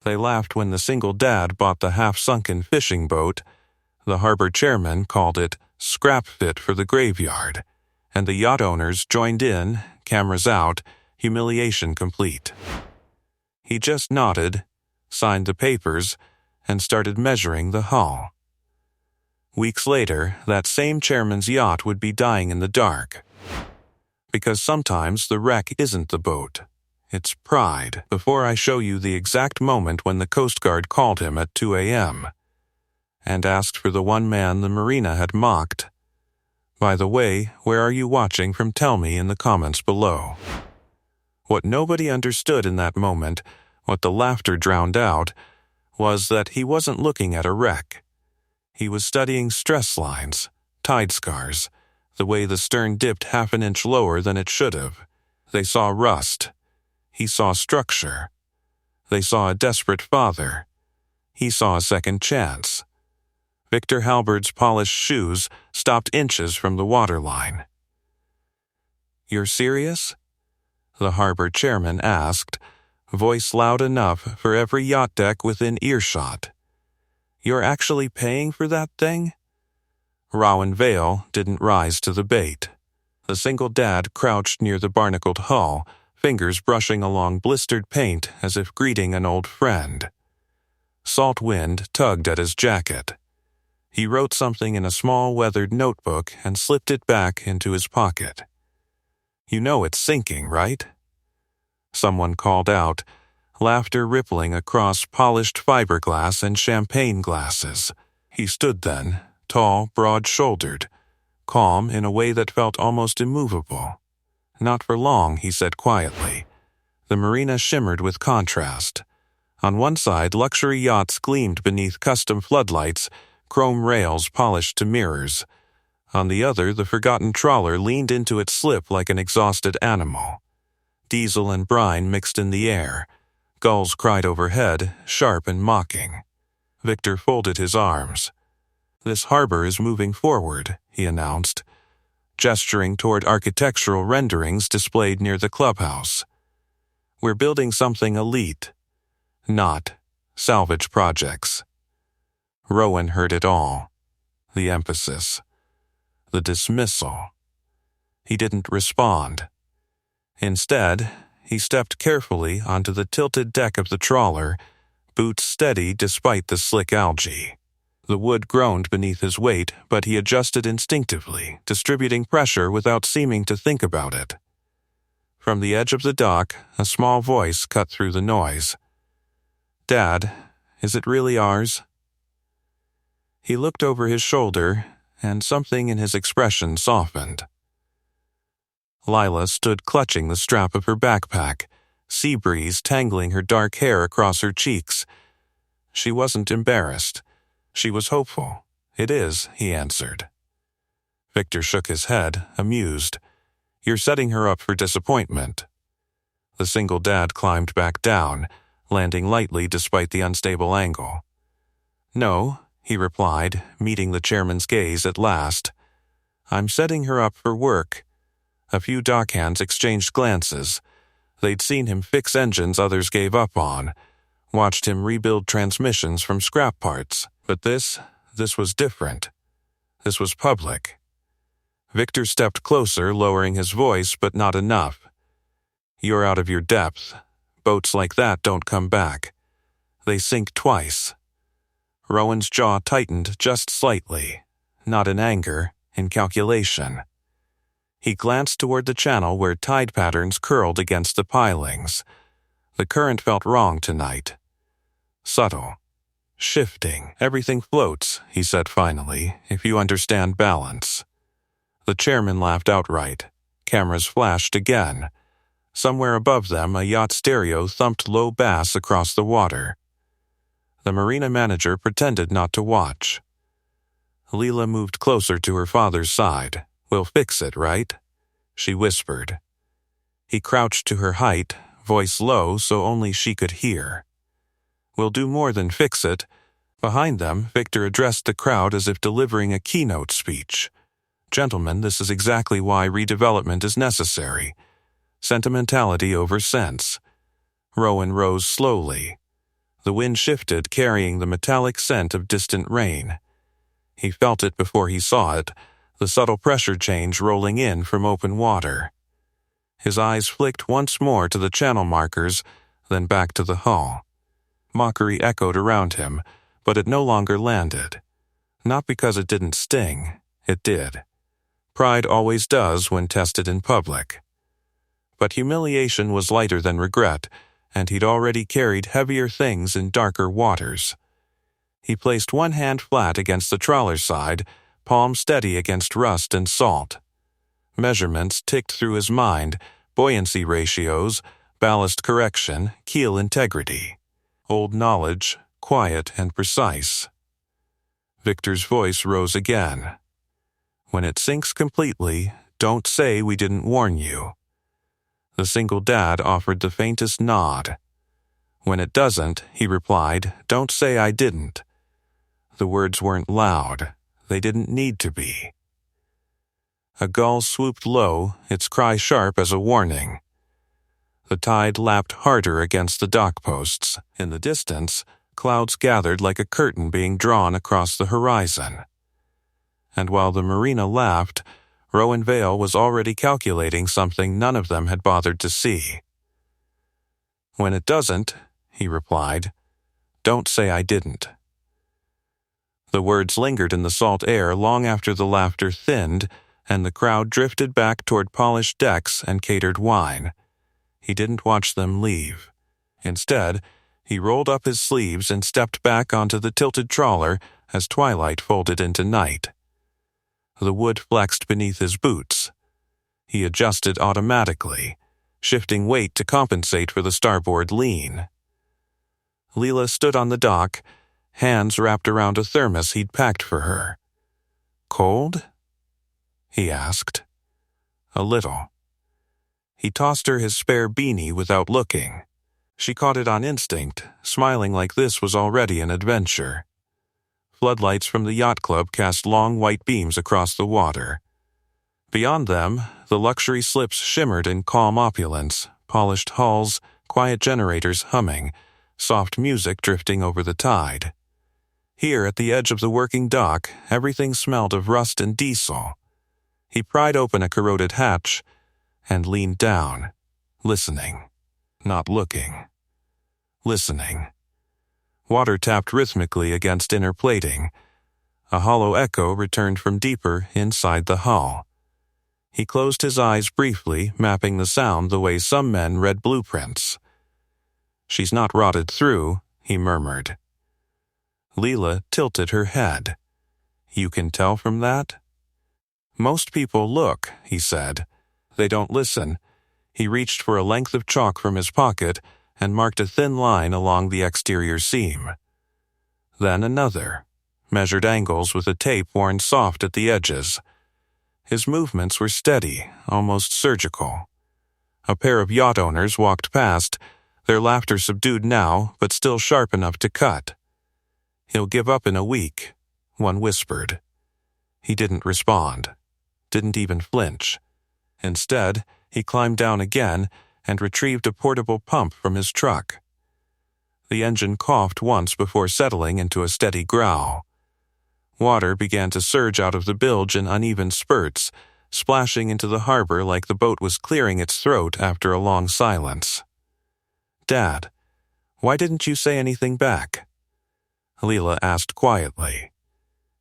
They laughed when the single dad bought the half-sunken fishing boat. The harbor chairman called it scrap fit for the graveyard, and the yacht owners joined in, cameras out, humiliation complete. He just nodded, signed the papers, and started measuring the hull. Weeks later, that same chairman's yacht would be dying in the dark. Because sometimes the wreck isn't the boat. It's pride. Before I show you the exact moment when the Coast Guard called him at 2 a.m. and asked for the one man the marina had mocked. By the way, where are you watching from? Tell me in the comments below. What nobody understood in that moment, what the laughter drowned out, was that he wasn't looking at a wreck. He was studying stress lines, tide scars, the way the stern dipped half an inch lower than it should have. They saw rust. He saw structure. They saw a desperate father. He saw a second chance. Victor Halbert's polished shoes stopped inches from the waterline. "You're serious?" the harbor chairman asked, voice loud enough for every yacht deck within earshot. "You're actually paying for that thing?" Rowan Vale didn't rise to the bait. The single dad crouched near the barnacled hull, fingers brushing along blistered paint as if greeting an old friend. Salt wind tugged at his jacket. He wrote something in a small weathered notebook and slipped it back into his pocket. "You know it's sinking, right?" Someone called out, laughter rippling across polished fiberglass and champagne glasses. He stood then, tall, broad-shouldered, calm in a way that felt almost immovable. "Not for long," he said quietly. The marina shimmered with contrast. On one side, luxury yachts gleamed beneath custom floodlights, chrome rails polished to mirrors. On the other, the forgotten trawler leaned into its slip like an exhausted animal. Diesel and brine mixed in the air. Gulls cried overhead, sharp and mocking. Victor folded his arms. "This harbor is moving forward," he announced, gesturing toward architectural renderings displayed near the clubhouse. "We're building something elite, not salvage projects." Rowan heard it all. The emphasis. The dismissal. He didn't respond. Instead, he stepped carefully onto the tilted deck of the trawler, boots steady despite the slick algae. The wood groaned beneath his weight, but he adjusted instinctively, distributing pressure without seeming to think about it. From the edge of the dock, a small voice cut through the noise. "Dad, is it really ours?" He looked over his shoulder, and something in his expression softened. Lila stood clutching the strap of her backpack, sea breeze tangling her dark hair across her cheeks. She wasn't embarrassed. She was hopeful. "It is," he answered. Victor shook his head, amused. "You're setting her up for disappointment." The single dad climbed back down, landing lightly despite the unstable angle. "No," he replied, meeting the chairman's gaze at last. "I'm setting her up for work." A few dockhands exchanged glances. They'd seen him fix engines others gave up on, watched him rebuild transmissions from scrap parts. But this was different. This was public. Victor stepped closer, lowering his voice, but not enough. "You're out of your depth. Boats like that don't come back. They sink twice." Rowan's jaw tightened just slightly, not in anger, in calculation. He glanced toward the channel where tide patterns curled against the pilings. The current felt wrong tonight. Subtle. Shifting. "Everything floats," he said finally, "if you understand balance." The chairman laughed outright. Cameras flashed again. Somewhere above them, a yacht stereo thumped low bass across the water. The marina manager pretended not to watch. Leela moved closer to her father's side. "We'll fix it, right?" she whispered. He crouched to her height, voice low so only she could hear. "We'll do more than fix it." Behind them, Victor addressed the crowd as if delivering a keynote speech. "Gentlemen, this is exactly why redevelopment is necessary. Sentimentality over sense." Rowan rose slowly. The wind shifted, carrying the metallic scent of distant rain. He felt it before he saw it, the subtle pressure change rolling in from open water. His eyes flicked once more to the channel markers, then back to the hull. Mockery echoed around him, but it no longer landed. Not because it didn't sting, it did. Pride always does when tested in public. But humiliation was lighter than regret, and he'd already carried heavier things in darker waters. He placed one hand flat against the trawler's side, palm steady against rust and salt. Measurements ticked through his mind, buoyancy ratios, ballast correction, keel integrity. Old knowledge, quiet and precise. Victor's voice rose again. When it sinks completely, don't say we didn't warn you. The single dad offered the faintest nod. When it doesn't, he replied, don't say I didn't. The words weren't loud. They didn't need to be. A gull swooped low, its cry sharp as a warning. The tide lapped harder against the dock posts. In the distance, clouds gathered like a curtain being drawn across the horizon. And while the marina laughed, Rowan Vale was already calculating something none of them had bothered to see. When it doesn't, he replied, don't say I didn't. The words lingered in the salt air long after the laughter thinned, and the crowd drifted back toward polished decks and catered wine. He didn't watch them leave. Instead, he rolled up his sleeves and stepped back onto the tilted trawler as twilight folded into night. The wood flexed beneath his boots. He adjusted automatically, shifting weight to compensate for the starboard lean. Leela stood on the dock, hands wrapped around a thermos he'd packed for her. Cold? He asked. A little. He tossed her his spare beanie without looking. She caught it on instinct, smiling like this was already an adventure. Floodlights from the yacht club cast long white beams across the water. Beyond them, the luxury slips shimmered in calm opulence, polished hulls, quiet generators humming, soft music drifting over the tide. Here at the edge of the working dock, everything smelled of rust and diesel. He pried open a corroded hatch and leaned down, listening, not looking. Listening. Water tapped rhythmically against inner plating. A hollow echo returned from deeper inside the hull. He closed his eyes briefly, mapping the sound the way some men read blueprints. She's not rotted through, he murmured. Leela tilted her head. You can tell from that? Most people look, he said. They don't listen. He reached for a length of chalk from his pocket and marked a thin line along the exterior seam. Then another, measured angles with a tape worn soft at the edges. His movements were steady, almost surgical. A pair of yacht owners walked past, their laughter subdued now, but still sharp enough to cut. He'll give up in a week, one whispered. He didn't respond, didn't even flinch. Instead, he climbed down again and retrieved a portable pump from his truck. The engine coughed once before settling into a steady growl. Water began to surge out of the bilge in uneven spurts, splashing into the harbor like the boat was clearing its throat after a long silence. Dad, why didn't you say anything back? Leela asked quietly.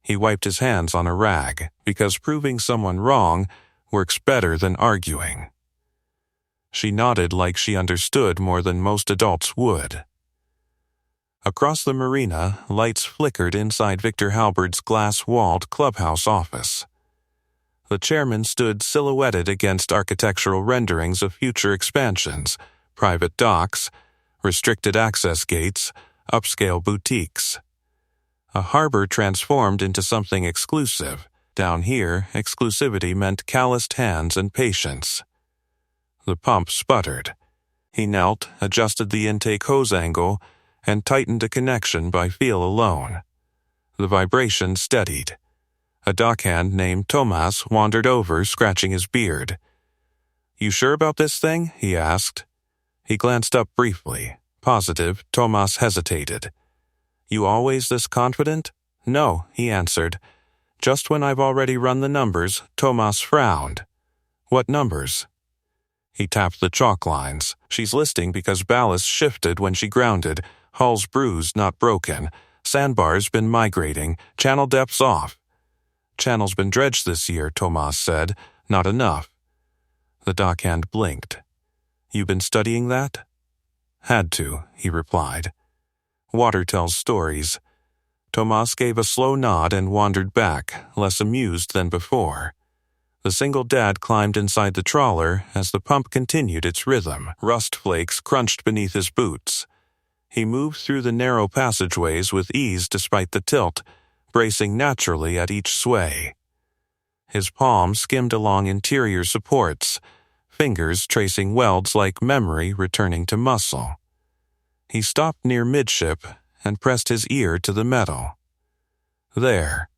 He wiped his hands on a rag, because proving someone wrong works better than arguing. She nodded like she understood more than most adults would. Across the marina, lights flickered inside Victor Halberd's glass-walled clubhouse office. The chairman stood silhouetted against architectural renderings of future expansions, private docks, restricted access gates, upscale boutiques. A harbor transformed into something exclusive. Down here, exclusivity meant calloused hands and patience. The pump sputtered. He knelt, adjusted the intake hose angle, and tightened a connection by feel alone. The vibration steadied. A dockhand named Tomas wandered over, scratching his beard. You sure about this thing? He asked. He glanced up briefly, Positive, Tomas hesitated. You always this confident? No, he answered. Just when I've already run the numbers, Tomas frowned. What numbers? He tapped the chalk lines. She's listing because ballast shifted when she grounded, hull's bruised, not broken, sandbar's been migrating, channel depth's off. Channel's been dredged this year, Tomas said. Not enough. The dockhand blinked. You been studying that? Had to, he replied. Water tells stories. Tomas gave a slow nod and wandered back, less amused than before. The single dad climbed inside the trawler as the pump continued its rhythm. Rust flakes crunched beneath his boots. He moved through the narrow passageways with ease despite the tilt, bracing naturally at each sway. His palm skimmed along interior supports, fingers tracing welds like memory returning to muscle. He stopped near midship and pressed his ear to the metal. There.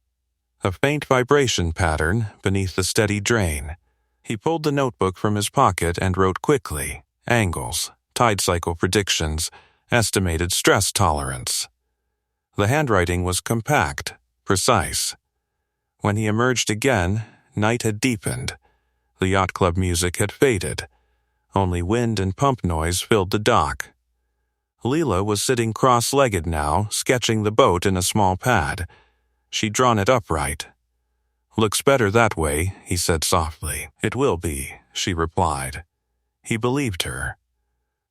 A faint vibration pattern beneath the steady drain. He pulled the notebook from his pocket and wrote quickly. Angles, tide cycle predictions, estimated stress tolerance. The handwriting was compact, precise. When he emerged again, night had deepened. The yacht club music had faded. Only wind and pump noise filled the dock. Leela was sitting cross-legged now, sketching the boat in a small pad. She'd drawn it upright. Looks better that way, he said softly. It will be, she replied. He believed her.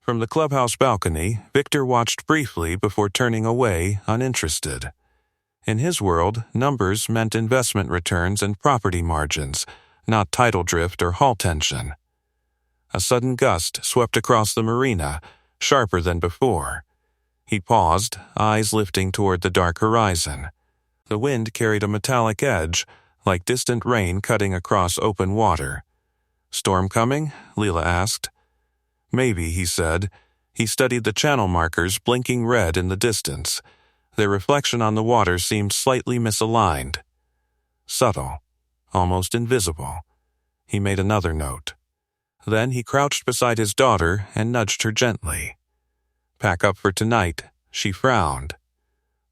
From the clubhouse balcony, Victor watched briefly before turning away, uninterested. In his world, numbers meant investment returns and property margins, not tidal drift or hull tension. A sudden gust swept across the marina, sharper than before. He paused, eyes lifting toward the dark horizon. The wind carried a metallic edge, like distant rain cutting across open water. Storm coming? Leela asked. Maybe, he said. He studied the channel markers blinking red in the distance. Their reflection on the water seemed slightly misaligned. Subtle, almost invisible. He made another note. Then he crouched beside his daughter and nudged her gently. Pack up for tonight, she frowned.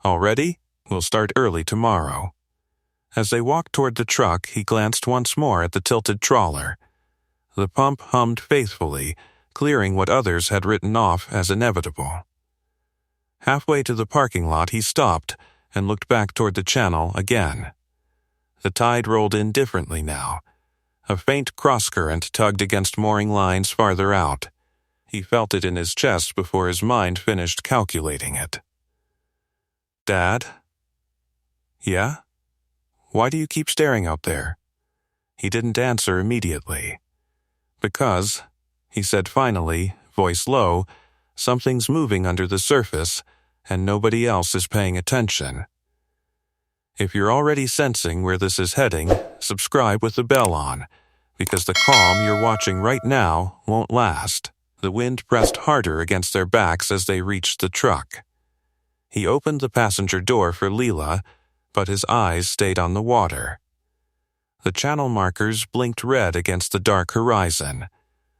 Already? We'll start early tomorrow. As they walked toward the truck, he glanced once more at the tilted trawler. The pump hummed faithfully, clearing what others had written off as inevitable. Halfway to the parking lot, he stopped and looked back toward the channel again. The tide rolled in differently now. A faint cross-current tugged against mooring lines farther out. He felt it in his chest before his mind finished calculating it. Dad? Yeah? Why do you keep staring out there? He didn't answer immediately. Because, he said finally, voice low, something's moving under the surface, and nobody else is paying attention. If you're already sensing where this is heading, subscribe with the bell on, because the calm you're watching right now won't last. The wind pressed harder against their backs as they reached the truck. He opened the passenger door for Leela, but his eyes stayed on the water. The channel markers blinked red against the dark horizon.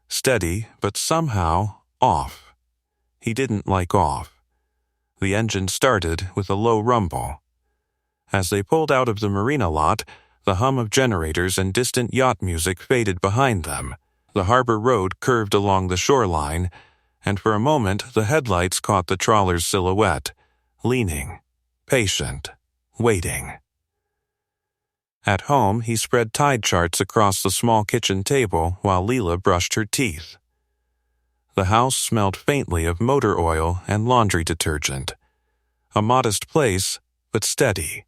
Steady, but somehow off. He didn't like off. The engine started with a low rumble. As they pulled out of the marina lot, the hum of generators and distant yacht music faded behind them. The harbor road curved along the shoreline, and for a moment the headlights caught the trawler's silhouette, leaning, patient, waiting. At home, he spread tide charts across the small kitchen table while Leela brushed her teeth. The house smelled faintly of motor oil and laundry detergent. A modest place, but steady.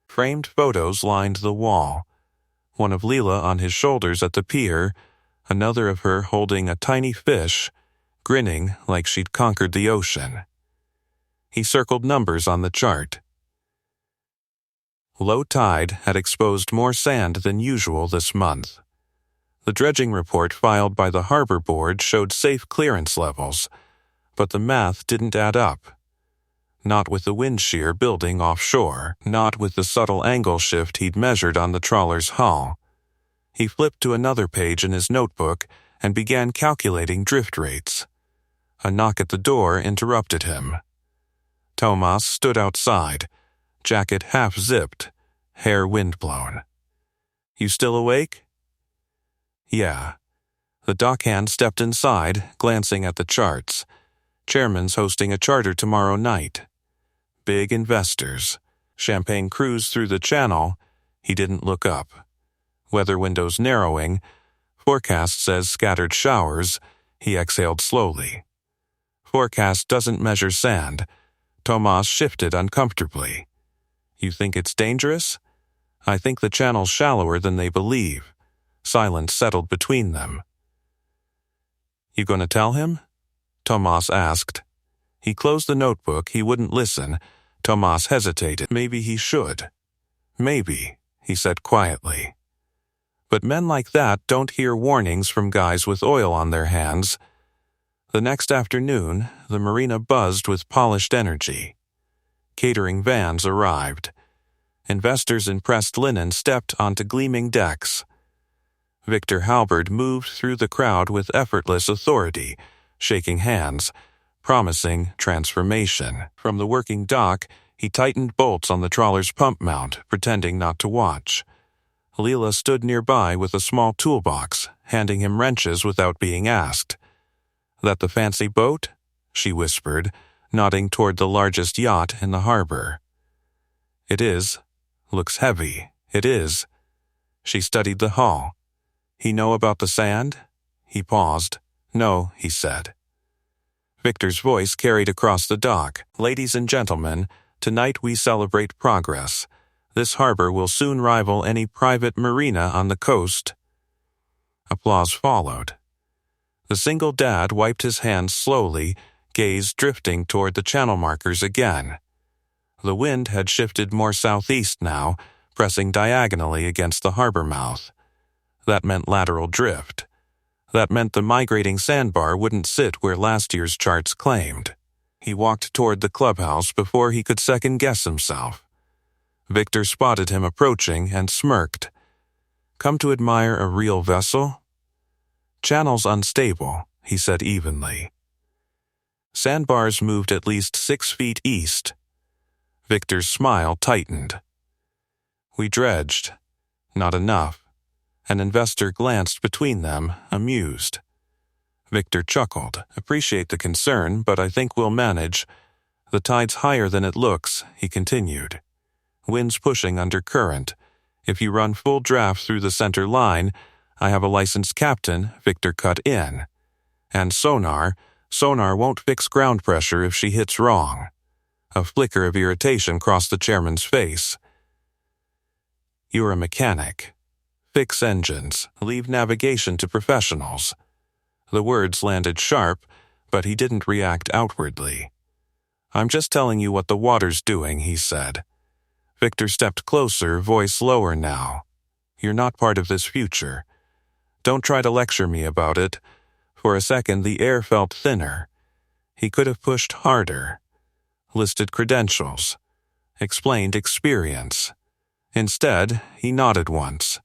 Framed photos lined the wall. One of Leela on his shoulders at the pier, another of her holding a tiny fish, grinning like she'd conquered the ocean. He circled numbers on the chart. Low tide had exposed more sand than usual this month. The dredging report filed by the harbor board showed safe clearance levels, but the math didn't add up. Not with the wind shear building offshore, not with the subtle angle shift he'd measured on the trawler's hull. He flipped to another page in his notebook and began calculating drift rates. A knock at the door interrupted him. Tomas stood outside, jacket half-zipped, hair windblown. "You still awake?" "Yeah." The dockhand stepped inside, glancing at the charts. Chairman's hosting a charter tomorrow night. Big investors. Champagne cruise through the channel. He didn't look up. Weather windows narrowing. Forecast says scattered showers. He exhaled slowly. Forecast doesn't measure sand. Tomas shifted uncomfortably. "You think it's dangerous?" "I think the channel's shallower than they believe." Silence settled between them. "You gonna tell him?" Tomas asked. He closed the notebook. He wouldn't listen. Tomas hesitated. Maybe he should. "Maybe," he said quietly. But men like that don't hear warnings from guys with oil on their hands. The next afternoon, the marina buzzed with polished energy. Catering vans arrived. Investors in pressed linen stepped onto gleaming decks. Victor Halberd moved through the crowd with effortless authority, shaking hands, promising transformation. From the working dock, he tightened bolts on the trawler's pump mount, pretending not to watch. Leela stood nearby with a small toolbox, handing him wrenches without being asked. "That the fancy boat?" she whispered, nodding toward the largest yacht in the harbor. "It is. Looks heavy. It is." She studied the hull. "He know about the sand?" He paused. "No," he said. Victor's voice carried across the dock. "Ladies and gentlemen, tonight we celebrate progress. This harbor will soon rival any private marina on the coast." Applause followed. The single dad wiped his hands slowly, gaze drifting toward the channel markers again. The wind had shifted more southeast now, pressing diagonally against the harbor mouth. That meant lateral drift. That meant the migrating sandbar wouldn't sit where last year's charts claimed. He walked toward the clubhouse before he could second-guess himself. Victor spotted him approaching and smirked. "Come to admire a real vessel?" "Channel's unstable," he said evenly. Sandbars moved at least 6 feet east. Victor's smile tightened. "We dredged. Not enough." An investor glanced between them, amused. Victor chuckled. "Appreciate the concern, but I think we'll manage. The tide's higher than it looks," he continued. "Wind's pushing under current. If you run full draft through the center line, I have a licensed captain," Victor cut in. "And sonar won't fix ground pressure if she hits wrong." A flicker of irritation crossed the chairman's face. "You're a mechanic. Fix engines. Leave navigation to professionals." The words landed sharp, but he didn't react outwardly. "I'm just telling you what the water's doing," he said. Victor stepped closer, voice lower now. "You're not part of this future. Don't try to lecture me about it." For a second, the air felt thinner. He could have pushed harder. Listed credentials. Explained experience. Instead, he nodded once.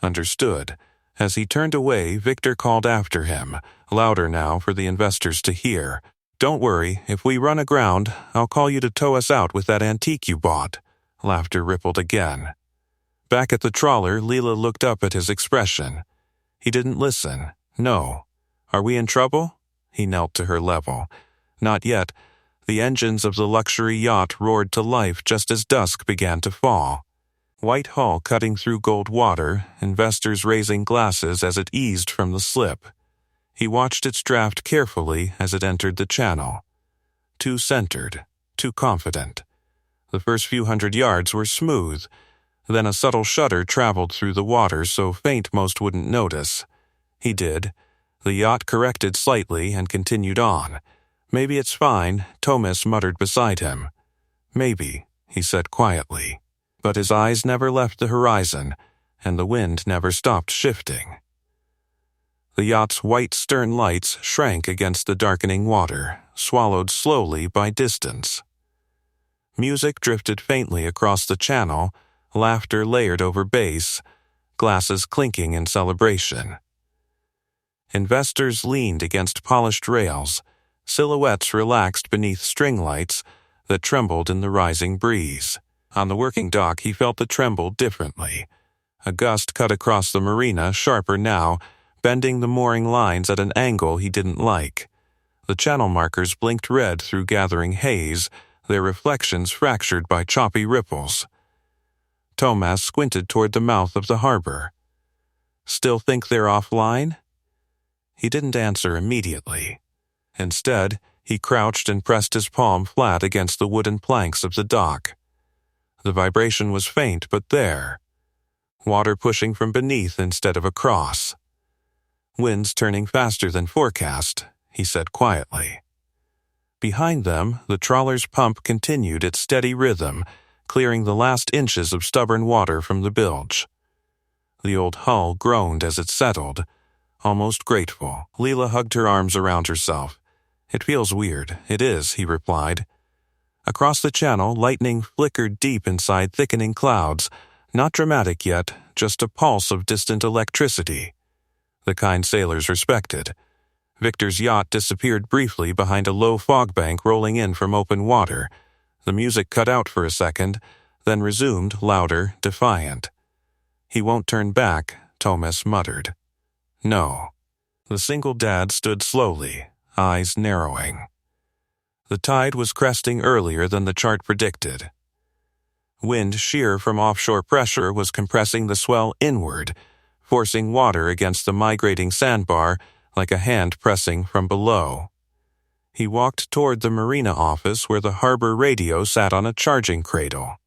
Understood. As he turned away, Victor called after him, louder now for the investors to hear. "Don't worry, if we run aground, I'll call you to tow us out with that antique you bought." Laughter rippled again. Back at the trawler, Leela looked up at his expression. He didn't listen. "No. Are we in trouble?" He knelt to her level. "Not yet." The engines of the luxury yacht roared to life just as dusk began to fall. White hull cutting through gold water, investors raising glasses as it eased from the slip. He watched its draft carefully as it entered the channel. Too centered, too confident. The first few hundred yards were smooth. Then a subtle shudder traveled through the water so faint most wouldn't notice. He did. The yacht corrected slightly and continued on. "Maybe it's fine," Tomas muttered beside him. "Maybe," he said quietly. But his eyes never left the horizon, and the wind never stopped shifting. The yacht's white stern lights shrank against the darkening water, swallowed slowly by distance. Music drifted faintly across the channel, laughter layered over bass, glasses clinking in celebration. Investors leaned against polished rails, silhouettes relaxed beneath string lights that trembled in the rising breeze. On the working dock, he felt the tremble differently. A gust cut across the marina, sharper now, bending the mooring lines at an angle he didn't like. The channel markers blinked red through gathering haze, their reflections fractured by choppy ripples. Tomas squinted toward the mouth of the harbor. "Still think they're offline?" He didn't answer immediately. Instead, he crouched and pressed his palm flat against the wooden planks of the dock. The vibration was faint, but there. Water pushing from beneath instead of across. "Wind's turning faster than forecast," he said quietly. Behind them, the trawler's pump continued its steady rhythm, clearing the last inches of stubborn water from the bilge. The old hull groaned as it settled, almost grateful. Leela hugged her arms around herself. "It feels weird." "It is," he replied. Across the channel, lightning flickered deep inside thickening clouds, not dramatic yet, just a pulse of distant electricity. The kind sailors respected. Victor's yacht disappeared briefly behind a low fog bank rolling in from open water. The music cut out for a second, then resumed, louder, defiant. "He won't turn back," Tomas muttered. "No." The single dad stood slowly, eyes narrowing. The tide was cresting earlier than the chart predicted. Wind sheer from offshore pressure was compressing the swell inward, forcing water against the migrating sandbar like a hand pressing from below. He walked toward the marina office where the harbor radio sat on a charging cradle.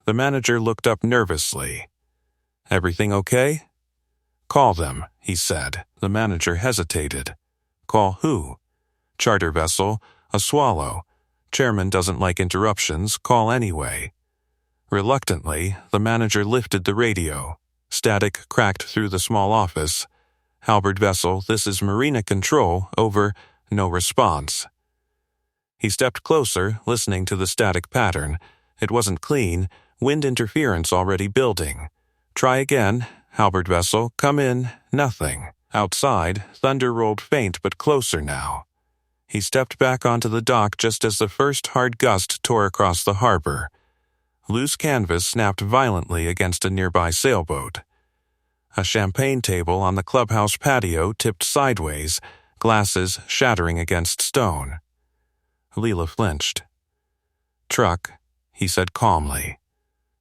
The manager looked up nervously. "Everything okay?" "Call them," he said. The manager hesitated. "Call who?" "Charter vessel, a Swallow. Chairman doesn't like interruptions. Call anyway." Reluctantly, the manager lifted the radio. Static cracked through the small office. "Halberd vessel, this is Marina Control, over." No response. He stepped closer, listening to the static pattern. It wasn't clean, wind interference already building. "Try again. Halberd vessel, come in." Nothing. Outside, thunder rolled faint but closer now. He stepped back onto the dock just as the first hard gust tore across the harbor. Loose canvas snapped violently against a nearby sailboat. A champagne table on the clubhouse patio tipped sideways, glasses shattering against stone. Leela flinched. "Truck," he said calmly.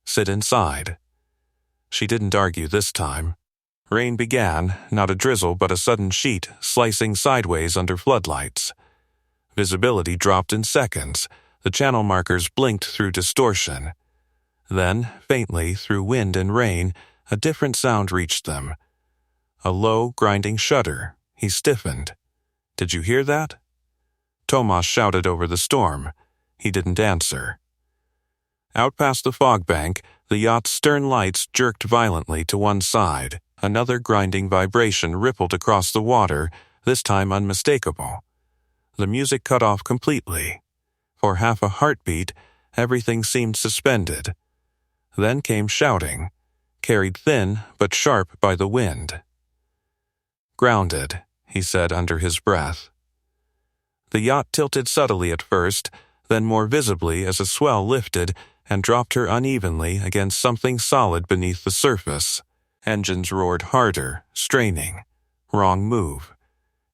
"Sit inside." She didn't argue this time. Rain began, not a drizzle but a sudden sheet, slicing sideways under floodlights. Visibility dropped in seconds. The channel markers blinked through distortion. Then, faintly, through wind and rain, a different sound reached them. A low, grinding shudder. He stiffened. "Did you hear that?" Tomas shouted over the storm. He didn't answer. Out past the fog bank, the yacht's stern lights jerked violently to one side. Another grinding vibration rippled across the water, this time unmistakable. The music cut off completely. For half a heartbeat, everything seemed suspended. Then came shouting, carried thin but sharp by the wind. "Grounded," he said under his breath. The yacht tilted subtly at first, then more visibly as a swell lifted and dropped her unevenly against something solid beneath the surface. Engines roared harder, straining. Wrong move.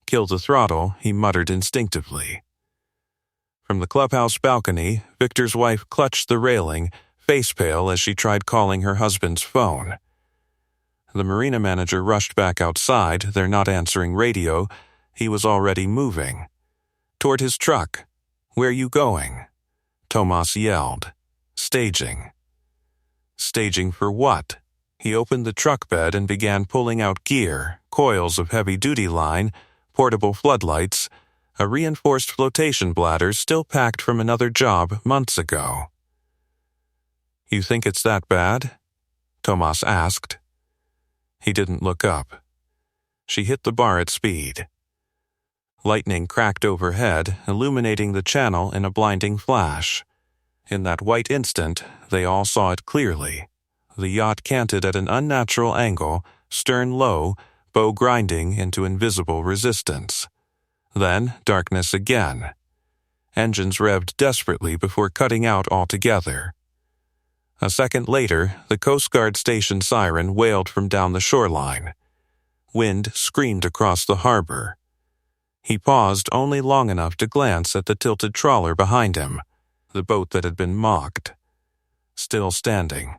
"Kill the throttle," he muttered instinctively. From the clubhouse balcony, Victor's wife clutched the railing, face pale as she tried calling her husband's phone. The marina manager rushed back outside, their not answering radio. He was already moving. Toward his truck. "Where you going?" Tomas yelled. "Staging." Staging for what? He opened the truck bed and began pulling out gear, coils of heavy-duty line, portable floodlights, a reinforced flotation bladder still packed from another job months ago. "You think it's that bad?" Tomas asked. He didn't look up. She hit the bar at speed. Lightning cracked overhead, illuminating the channel in a blinding flash. In that white instant, they all saw it clearly. The yacht canted at an unnatural angle, stern low, bow grinding into invisible resistance. Then darkness again. Engines revved desperately before cutting out altogether. A second later, the Coast Guard station siren wailed from down the shoreline. Wind screamed across the harbor. He paused only long enough to glance at the tilted trawler behind him, the boat that had been mocked. Still standing,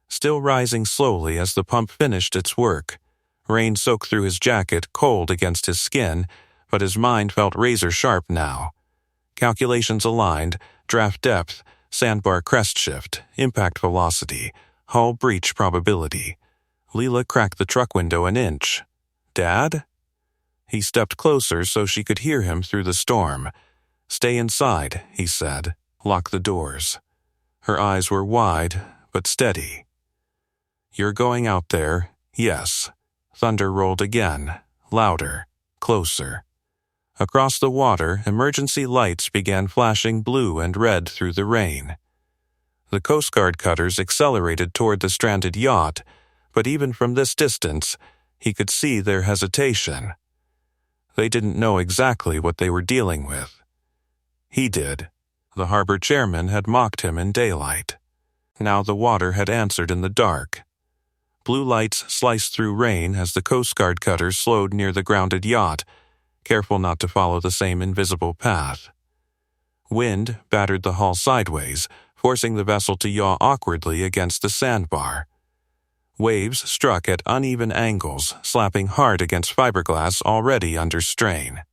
still rising slowly as the pump finished its work. Rain soaked through his jacket, cold against his skin, but his mind felt razor-sharp now. Calculations aligned, draft depth, sandbar crest shift, impact velocity, hull breach probability. Leela cracked the truck window an inch. "Dad?" He stepped closer so she could hear him through the storm. "Stay inside," he said. "Lock the doors." Her eyes were wide, but steady. "You're going out there?" "Yes." Thunder rolled again, louder, closer. Across the water, emergency lights began flashing blue and red through the rain. The Coast Guard cutters accelerated toward the stranded yacht, but even from this distance, he could see their hesitation. They didn't know exactly what they were dealing with. He did. The harbor chairman had mocked him in daylight. Now the water had answered in the dark. Blue lights sliced through rain as the Coast Guard cutter slowed near the grounded yacht, careful not to follow the same invisible path. Wind battered the hull sideways, forcing the vessel to yaw awkwardly against the sandbar. Waves struck at uneven angles, slapping hard against fiberglass already under strain.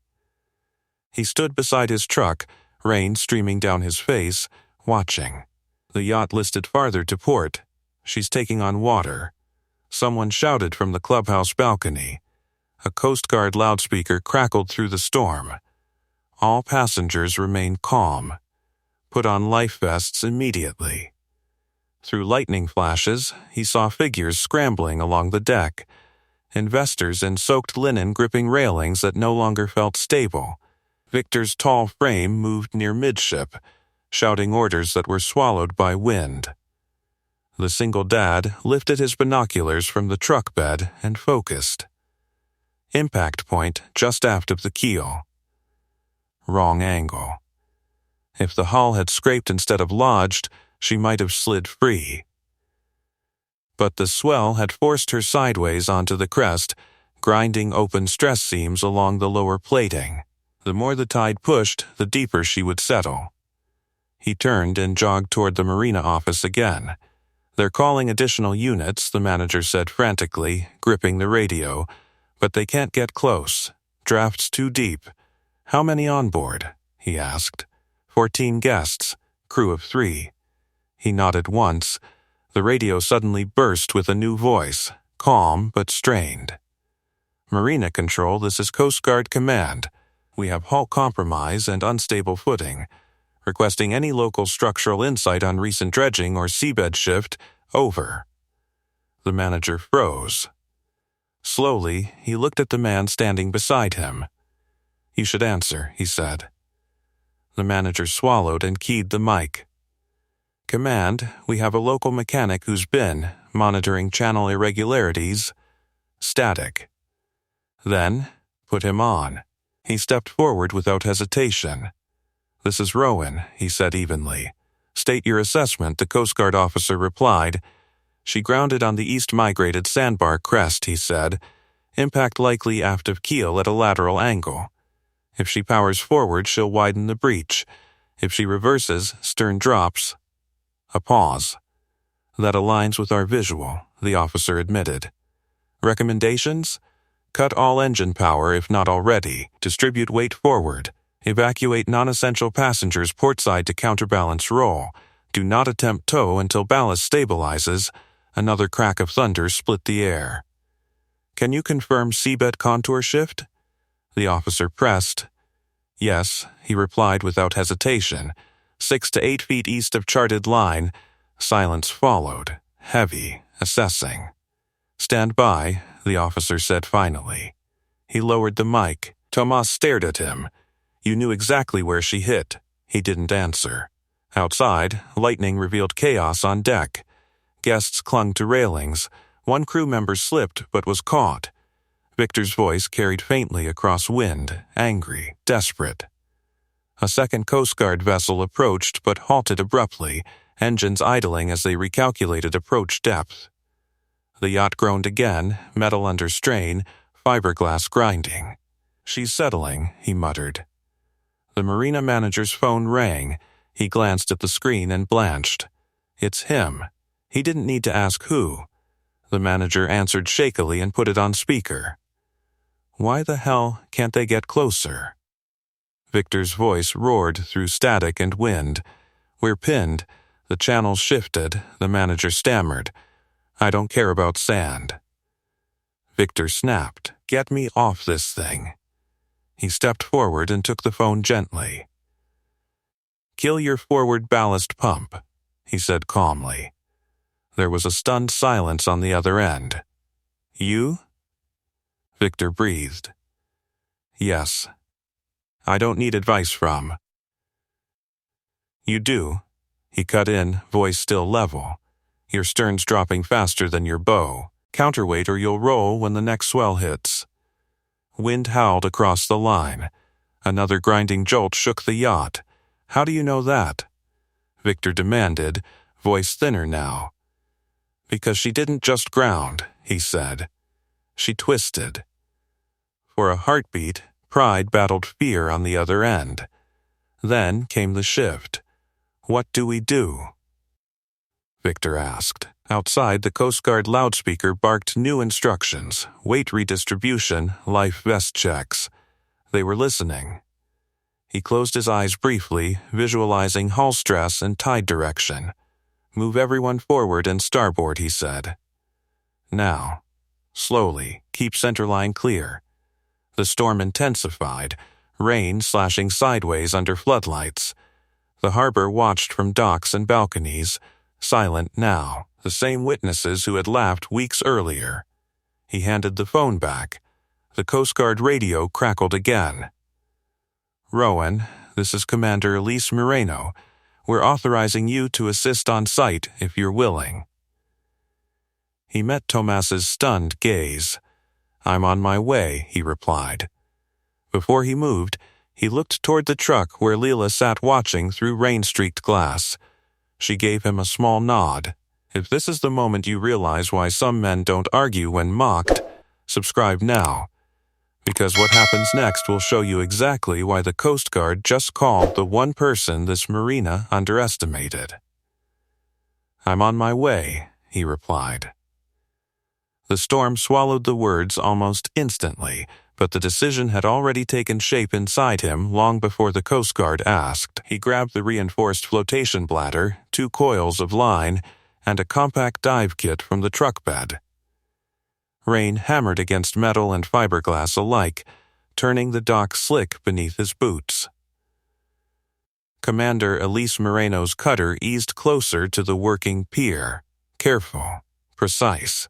He stood beside his truck, rain streaming down his face, watching. The yacht listed farther to port. "She's taking on water." Someone shouted from the clubhouse balcony. A Coast Guard loudspeaker crackled through the storm. All passengers remained calm. Put on life vests immediately. Through lightning flashes, he saw figures scrambling along the deck. Investors in soaked linen gripping railings that no longer felt stable. Victor's tall frame moved near midship, shouting orders that were swallowed by wind. The single dad lifted his binoculars from the truck bed and focused. Impact point just aft of the keel. Wrong angle. If the hull had scraped instead of lodged, she might have slid free. But the swell had forced her sideways onto the crest, grinding open stress seams along the lower plating. The more the tide pushed, the deeper she would settle. He turned and jogged toward the marina office again. "They're calling additional units," the manager said frantically, gripping the radio, "but they can't get close. Draft's too deep." "How many on board?" he asked. 14 guests, crew of 3. He nodded once. The radio suddenly burst with a new voice, calm but strained. "Marina Control, this is Coast Guard Command. We have hull compromise and unstable footing. Requesting any local structural insight on recent dredging or seabed shift. Over." The manager froze. Slowly, he looked at the man standing beside him. "You should answer," he said. The manager swallowed and keyed the mic. "Command, we have a local mechanic who's been monitoring channel irregularities. Static." "Then, put him on." He stepped forward without hesitation. "This is Rowan," he said evenly. "State your assessment," the Coast Guard officer replied. "She grounded on the east-migrated sandbar crest," he said. "Impact likely aft of keel at a lateral angle. If she powers forward, she'll widen the breach. If she reverses, stern drops." A pause. "That aligns with our visual," the officer admitted. "Recommendations? Cut all engine power if not already. Distribute weight forward. Evacuate non-essential passengers portside to counterbalance roll. Do not attempt tow until ballast stabilizes." Another crack of thunder split the air. "Can you confirm seabed contour shift?" The officer pressed. "Yes," he replied without hesitation. 6 to 8 feet east of charted line. Silence followed, heavy, assessing. "Stand by," the officer said finally. He lowered the mic. Tomas stared at him. "You knew exactly where she hit." He didn't answer. Outside, lightning revealed chaos on deck. Guests clung to railings. One crew member slipped but was caught. Victor's voice carried faintly across wind, angry, desperate. A second Coast Guard vessel approached but halted abruptly, engines idling as they recalculated approach depth. The yacht groaned again, metal under strain, fiberglass grinding. "She's settling," he muttered. The marina manager's phone rang. He glanced at the screen and blanched. It's him. He didn't need to ask who. The manager answered shakily and put it on speaker. "Why the hell can't they get closer?" Victor's voice roared through static and wind. "We're pinned." The channels shifted. The manager stammered. "I don't care about sand." Victor snapped. "Get me off this thing." He stepped forward and took the phone gently. "Kill your forward ballast pump," he said calmly. There was a stunned silence on the other end. "You?" Victor breathed. "Yes. I don't need advice from." "You do." He cut in, voice still level. "Your stern's dropping faster than your bow. Counterweight or you'll roll when the next swell hits." Wind howled across the line. Another grinding jolt shook the yacht. "How do you know that?" Victor demanded, voice thinner now. "Because she didn't just ground," he said. She twisted. For a heartbeat, pride battled fear on the other end. Then came the shift. "What do we do?" Victor asked. Outside, the Coast Guard loudspeaker barked new instructions: weight redistribution, life vest checks. They were listening. He closed his eyes briefly, visualizing hull stress and tide direction. "Move everyone forward and starboard," he said. "Now." Slowly, keep centerline clear. The storm intensified, rain slashing sideways under floodlights. The harbor watched from docks and balconies, silent now, the same witnesses who had laughed weeks earlier. He handed the phone back. The Coast Guard radio crackled again. "Rowan, this is Commander Elise Moreno. We're authorizing you to assist on site if you're willing." He met Tomas's stunned gaze. "I'm on my way," he replied. Before he moved, he looked toward the truck where Leela sat watching through rain-streaked glass. She gave him a small nod. If this is the moment you realize why some men don't argue when mocked, subscribe now. Because what happens next will show you exactly why the Coast Guard just called the one person this marina underestimated. "I'm on my way," he replied. The storm swallowed the words almost instantly, but the decision had already taken shape inside him long before the Coast Guard asked. He grabbed the reinforced flotation bladder, 2 coils of line, and a compact dive kit from the truck bed. Rain hammered against metal and fiberglass alike, turning the dock slick beneath his boots. Commander Elise Moreno's cutter eased closer to the working pier, careful, precise.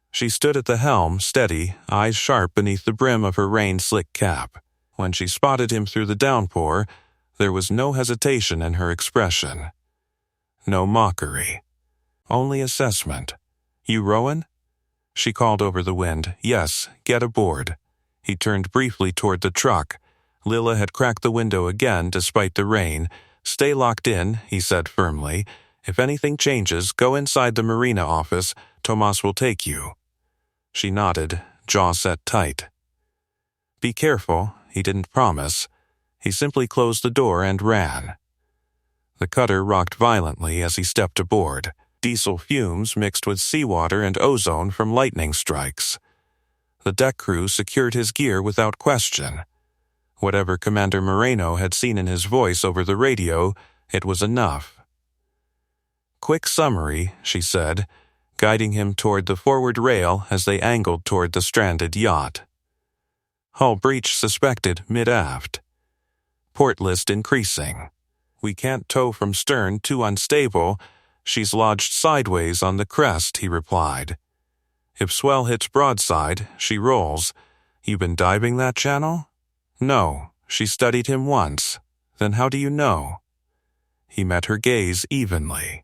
She stood at the helm, steady, eyes sharp beneath the brim of her rain-slick cap. When she spotted him through the downpour, there was no hesitation in her expression. No mockery. Only assessment. "You Rowan?" She called over the wind. "Yes, get aboard." He turned briefly toward the truck. Lila had cracked the window again despite the rain. "Stay locked in," he said firmly. "If anything changes, go inside the marina office. Tomas will take you." She nodded, jaw set tight. "Be careful," he didn't promise. He simply closed the door and ran. The cutter rocked violently as he stepped aboard. Diesel fumes mixed with seawater and ozone from lightning strikes. The deck crew secured his gear without question. Whatever Commander Moreno had seen in his voice over the radio, it was enough. "Quick summary," she said, guiding him toward the forward rail as they angled toward the stranded yacht. "Hull breach suspected mid-aft. Port list increasing. We can't tow from stern, too unstable. She's lodged sideways on the crest," he replied. "If swell hits broadside, she rolls. You been diving that channel?" "No, she studied him once." "Then how do you know?" He met her gaze evenly.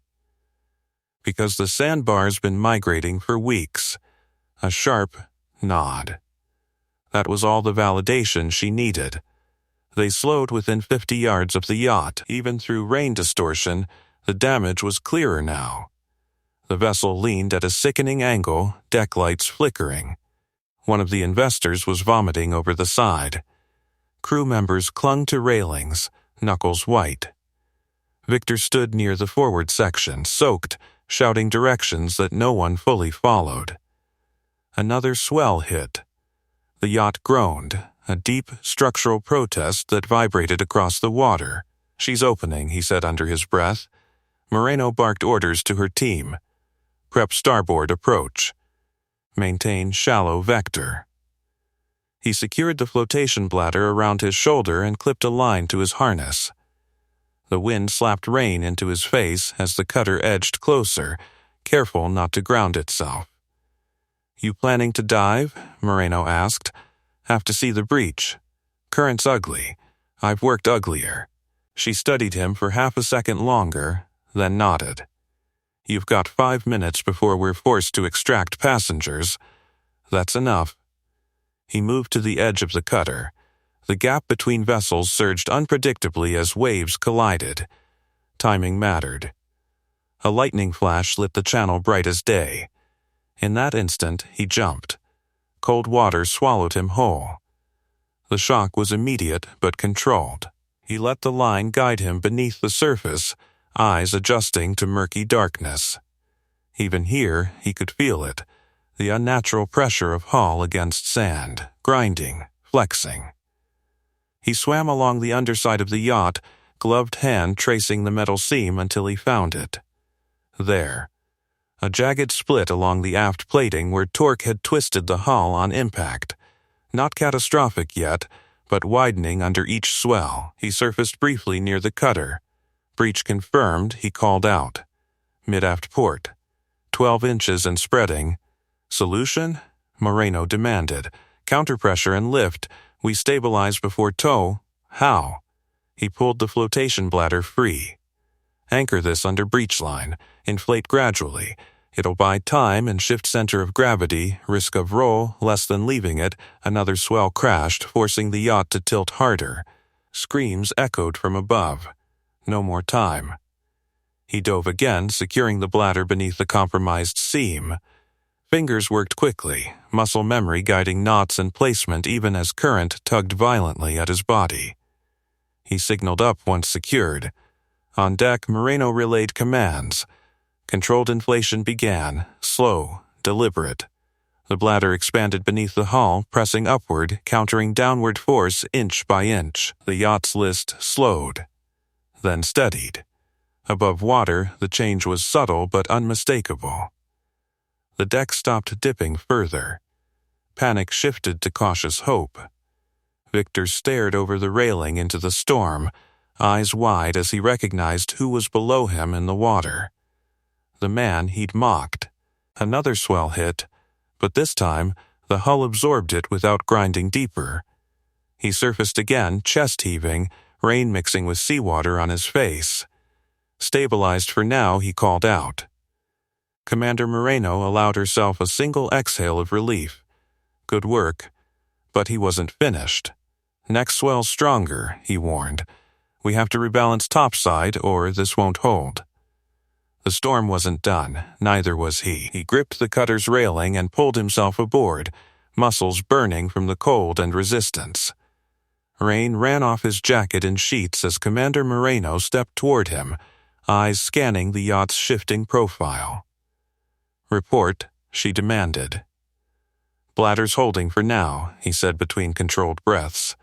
"Because the sandbar's been migrating for weeks." A sharp nod. That was all the validation she needed. They slowed within 50 yards of the yacht. Even through rain distortion, the damage was clearer now. The vessel leaned at a sickening angle, deck lights flickering. One of the investors was vomiting over the side. Crew members clung to railings, knuckles white. Victor stood near the forward section, soaked, shouting directions that no one fully followed. Another swell hit. The yacht groaned, a deep structural protest that vibrated across the water. "She's opening," he said under his breath. Moreno barked orders to her team. "Prep starboard approach. Maintain shallow vector." He secured the flotation bladder around his shoulder and clipped a line to his harness. The wind slapped rain into his face as the cutter edged closer, careful not to ground itself. "You planning to dive?" Moreno asked. "Have to see the breach. Current's ugly. I've worked uglier." She studied him for half a second longer, then nodded. "You've got 5 minutes before we're forced to extract passengers. That's enough." He moved to the edge of the cutter. The gap between vessels surged unpredictably as waves collided. Timing mattered. A lightning flash lit the channel bright as day. In that instant, he jumped. Cold water swallowed him whole. The shock was immediate but controlled. He let the line guide him beneath the surface, eyes adjusting to murky darkness. Even here, he could feel it, the unnatural pressure of hull against sand, grinding, flexing. He swam along the underside of the yacht, gloved hand tracing the metal seam until he found it. There. A jagged split along the aft plating where torque had twisted the hull on impact. Not catastrophic yet, but widening under each swell. He surfaced briefly near the cutter. Breach confirmed, he called out. Mid-aft port. 12 inches and spreading. Solution? Moreno demanded. Counterpressure and lift. We stabilize before tow. How? He pulled the flotation bladder free. Anchor this under breach line. Inflate gradually. It'll buy time and shift center of gravity, risk of roll, less than leaving it. Another swell crashed, forcing the yacht to tilt harder. Screams echoed from above. No more time. He dove again, securing the bladder beneath the compromised seam. Fingers worked quickly, muscle memory guiding knots and placement even as current tugged violently at his body. He signaled up once secured. On deck, Moreno relayed commands. Controlled inflation began, slow, deliberate. The bladder expanded beneath the hull, pressing upward, countering downward force inch by inch. The yacht's list slowed, then steadied. Above water, the change was subtle but unmistakable. The deck stopped dipping further. Panic shifted to cautious hope. Victor stared over the railing into the storm, eyes wide as he recognized who was below him in the water. The man he'd mocked. Another swell hit, but this time the hull absorbed it without grinding deeper. He surfaced again, chest heaving, rain mixing with seawater on his face. Stabilized for now, he called out. Commander Moreno allowed herself a single exhale of relief. Good work. But he wasn't finished. Next swell's stronger, he warned. We have to rebalance topside or this won't hold. The storm wasn't done, neither was he. He gripped the cutter's railing and pulled himself aboard, muscles burning from the cold and resistance. Rain ran off his jacket in sheets as Commander Moreno stepped toward him, eyes scanning the yacht's shifting profile. Report, she demanded. Bladder's holding for now, he said between controlled breaths.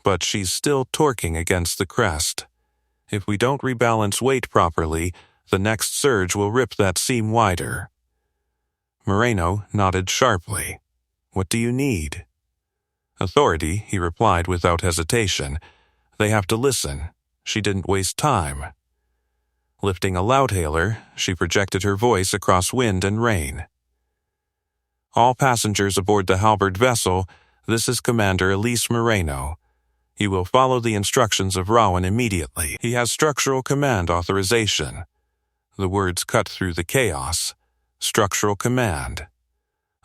But she's still torquing against the crest. If we don't rebalance weight properly, the next surge will rip that seam wider. Moreno nodded sharply. What do you need? Authority, he replied without hesitation. They have to listen. She didn't waste time. Lifting a loudhailer, she projected her voice across wind and rain. All passengers aboard the halberd vessel, this is Commander Elise Moreno. You will follow the instructions of Rowan immediately. He has structural command authorization. The words cut through the chaos. Structural command.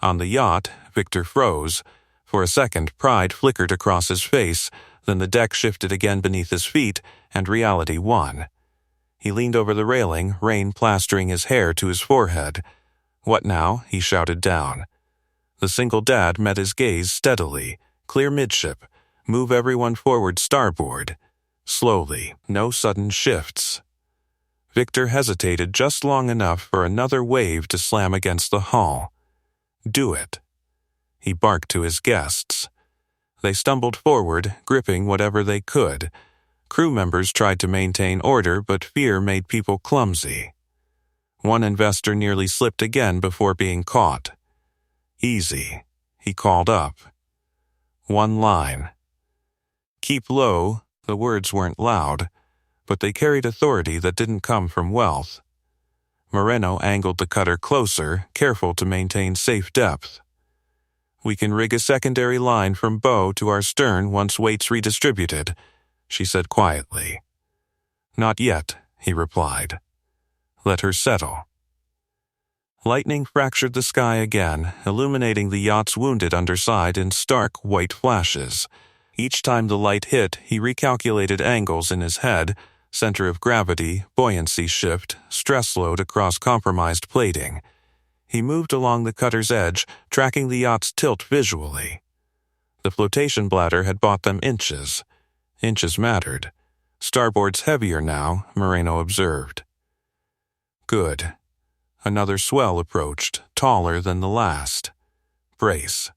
On the yacht, Victor froze, For a second, pride flickered across his face, then the deck shifted again beneath his feet, and reality won. He leaned over the railing, rain plastering his hair to his forehead. "What now?" he shouted down. The single dad met his gaze steadily. "Clear midship. Move everyone forward starboard. Slowly, no sudden shifts." Victor hesitated just long enough for another wave to slam against the hull. "Do it." He barked to his guests. They stumbled forward, gripping whatever they could. Crew members tried to maintain order, but fear made people clumsy. One investor nearly slipped again before being caught. "Easy," he called up. One line. "Keep low." The words weren't loud, but they carried authority that didn't come from wealth. Moreno angled the cutter closer, careful to maintain safe depth. "We can rig a secondary line from bow to our stern once weight's redistributed," she said quietly. "Not yet," he replied. "Let her settle." Lightning fractured the sky again, illuminating the yacht's wounded underside in stark white flashes. Each time the light hit, he recalculated angles in his head, center of gravity, buoyancy shift, stress load across compromised plating. He moved along the cutter's edge, tracking the yacht's tilt visually. The flotation bladder had bought them inches. Inches mattered. "Starboard's heavier now," Moreno observed. "Good." Another swell approached, taller than the last. "Brace."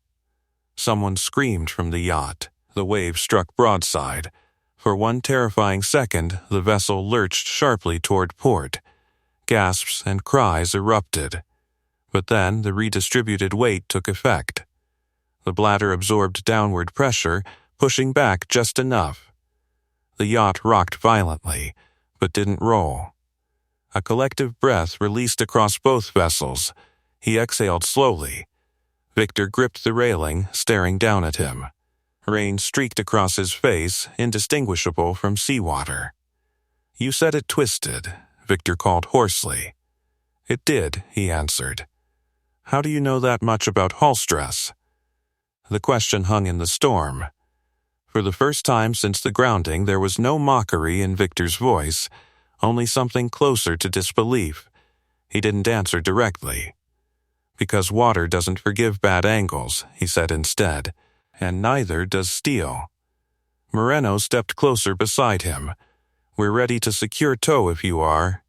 Someone screamed from the yacht. The wave struck broadside. For one terrifying second, the vessel lurched sharply toward port. Gasps and cries erupted. But then the redistributed weight took effect. The bladder absorbed downward pressure, pushing back just enough. The yacht rocked violently, but didn't roll. A collective breath released across both vessels. He exhaled slowly. Victor gripped the railing, staring down at him. Rain streaked across his face, indistinguishable from seawater. "You said it twisted," Victor called hoarsely. "It did," he answered. "How do you know that much about hull stress?" The question hung in the storm. For the first time since the grounding, there was no mockery in Victor's voice, only something closer to disbelief. He didn't answer directly. "Because water doesn't forgive bad angles," he said instead. "And neither does steel." Moreno stepped closer beside him. "We're ready to secure tow if you are."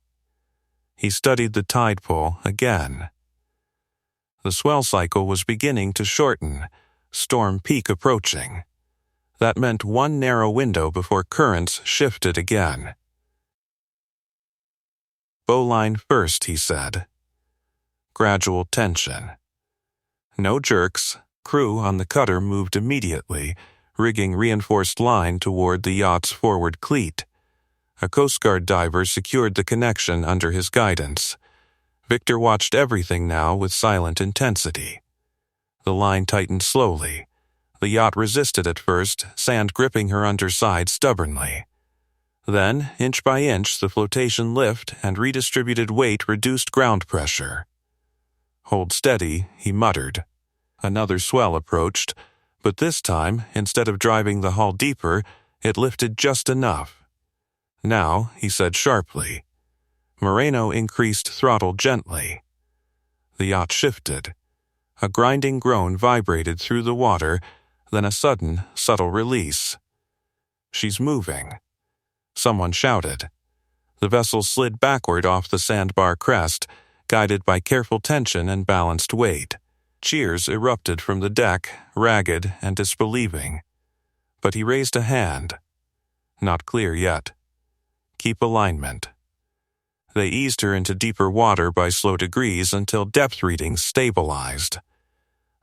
He studied the tide pull again. The swell cycle was beginning to shorten, storm peak approaching. That meant one narrow window before currents shifted again. "Bowline first," he said. Gradual tension. No jerks. Crew on the cutter moved immediately, rigging reinforced line toward the yacht's forward cleat. A Coast Guard diver secured the connection under his guidance. Victor watched everything now with silent intensity. The line tightened slowly. The yacht resisted at first, sand gripping her underside stubbornly. Then, inch by inch, the flotation lift and redistributed weight reduced ground pressure. "Hold steady," he muttered. Another swell approached, but this time, instead of driving the hull deeper, it lifted just enough. "Now," he said sharply. Moreno increased throttle gently. The yacht shifted. A grinding groan vibrated through the water, then a sudden, subtle release. "She's moving." Someone shouted. The vessel slid backward off the sandbar crest, guided by careful tension and balanced weight. Cheers erupted from the deck, ragged and disbelieving. But he raised a hand. "Not clear yet. Keep alignment." They eased her into deeper water by slow degrees until depth readings stabilized.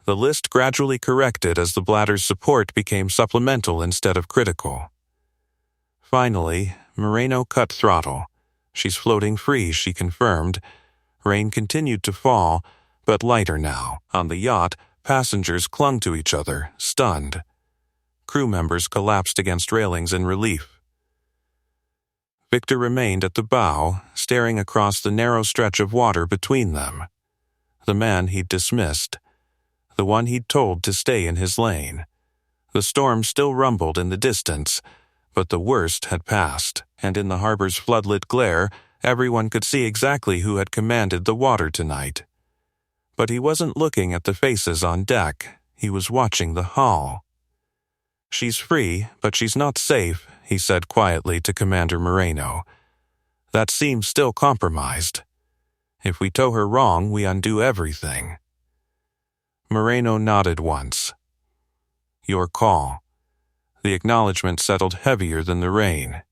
The list gradually corrected as the bladder's support became supplemental instead of critical. Finally, Moreno cut throttle. "She's floating free," she confirmed. Rain continued to fall, but lighter now. On the yacht, passengers clung to each other, stunned. Crew members collapsed against railings in relief. Victor remained at the bow, staring across the narrow stretch of water between them. The man he'd dismissed. the one he'd told to stay in his lane. The storm still rumbled in the distance, but the worst had passed, and in the harbor's floodlit glare, everyone could see exactly who had commanded the water tonight. But he wasn't looking at the faces on deck. He was watching the hull. "She's free, but she's not safe," he said quietly to Commander Moreno. "That seems still compromised. If we tow her wrong, we undo everything." Moreno nodded once. "Your call." The acknowledgement settled heavier than the rain.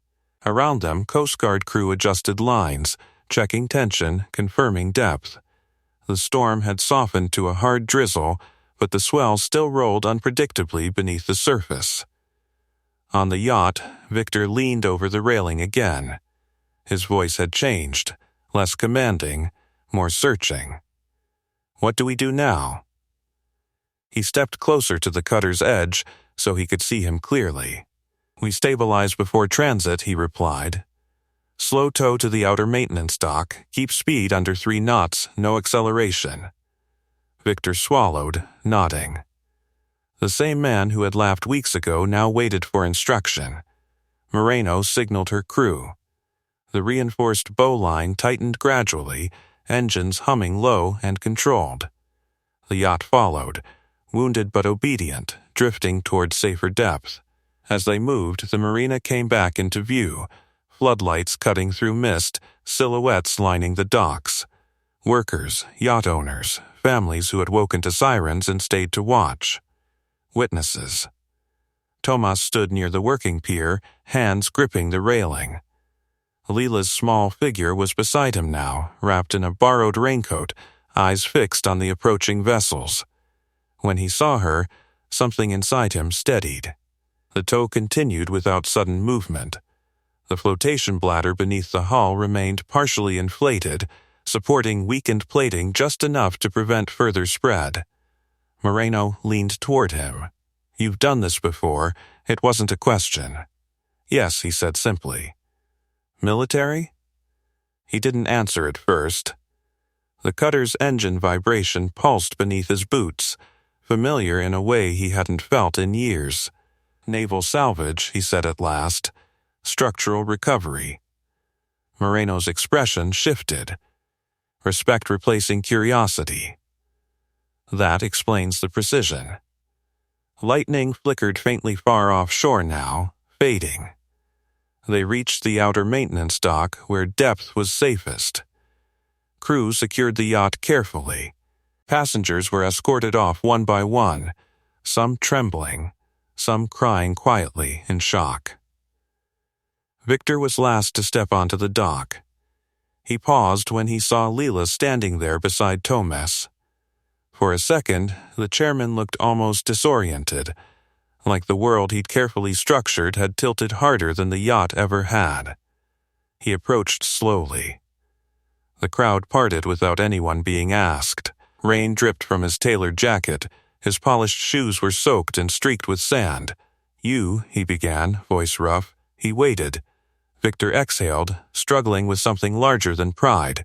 Around them, Coast Guard crew adjusted lines, checking tension, confirming depth. The storm had softened to a hard drizzle, but the swell still rolled unpredictably beneath the surface. On the yacht, Victor leaned over the railing again. His voice had changed, less commanding, more searching. "What do we do now?" He stepped closer to the cutter's edge so he could see him clearly. "We stabilize before transit," he replied. "Slow tow to the outer maintenance dock, keep speed under 3 knots, no acceleration." Victor swallowed, nodding. The same man who had laughed weeks ago now waited for instruction. Moreno signaled her crew. The reinforced bowline tightened gradually, engines humming low and controlled. The yacht followed, wounded but obedient, drifting toward safer depth. As they moved, the marina came back into view, floodlights cutting through mist, silhouettes lining the docks. Workers, yacht owners, families who had woken to sirens and stayed to watch. Witnesses. Tomas stood near the working pier, hands gripping the railing. Leela's small figure was beside him now, wrapped in a borrowed raincoat, eyes fixed on the approaching vessels. When he saw her, something inside him steadied. The tow continued without sudden movement. The flotation bladder beneath the hull remained partially inflated, supporting weakened plating just enough to prevent further spread. Moreno leaned toward him. "You've done this before. It wasn't a question." "Yes," he said simply. "Military?" He didn't answer at first. The cutter's engine vibration pulsed beneath his boots, familiar in a way he hadn't felt in years. "Naval salvage," he said at last. "Structural recovery." Moreno's expression shifted. Respect replacing curiosity. That explains the precision. Lightning flickered faintly far offshore now, fading. They reached the outer maintenance dock where depth was safest. Crew secured the yacht carefully. Passengers were escorted off one by one, some trembling, some crying quietly in shock. Victor was last to step onto the dock. He paused when he saw Leela standing there beside Tomas. For a second, the chairman looked almost disoriented, like the world he'd carefully structured had tilted harder than the yacht ever had. He approached slowly. The crowd parted without anyone being asked. Rain dripped from his tailored jacket. His polished shoes were soaked and streaked with sand. "You," he began, voice rough. He waited. Victor exhaled, struggling with something larger than pride.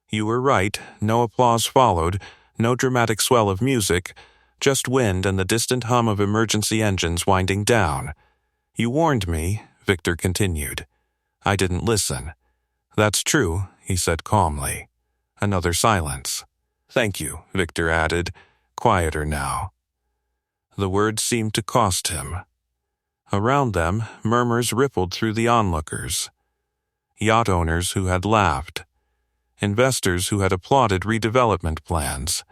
"You were right. No applause followed, no dramatic swell of music, just wind and the distant hum of emergency engines winding down. You warned me," Victor continued. "I didn't listen." "That's true," he said calmly. Another silence. "Thank you," Victor added, quieter now. The words seemed to cost him. Around them, murmurs rippled through the onlookers. Yacht owners who had laughed. Investors who had applauded redevelopment plans.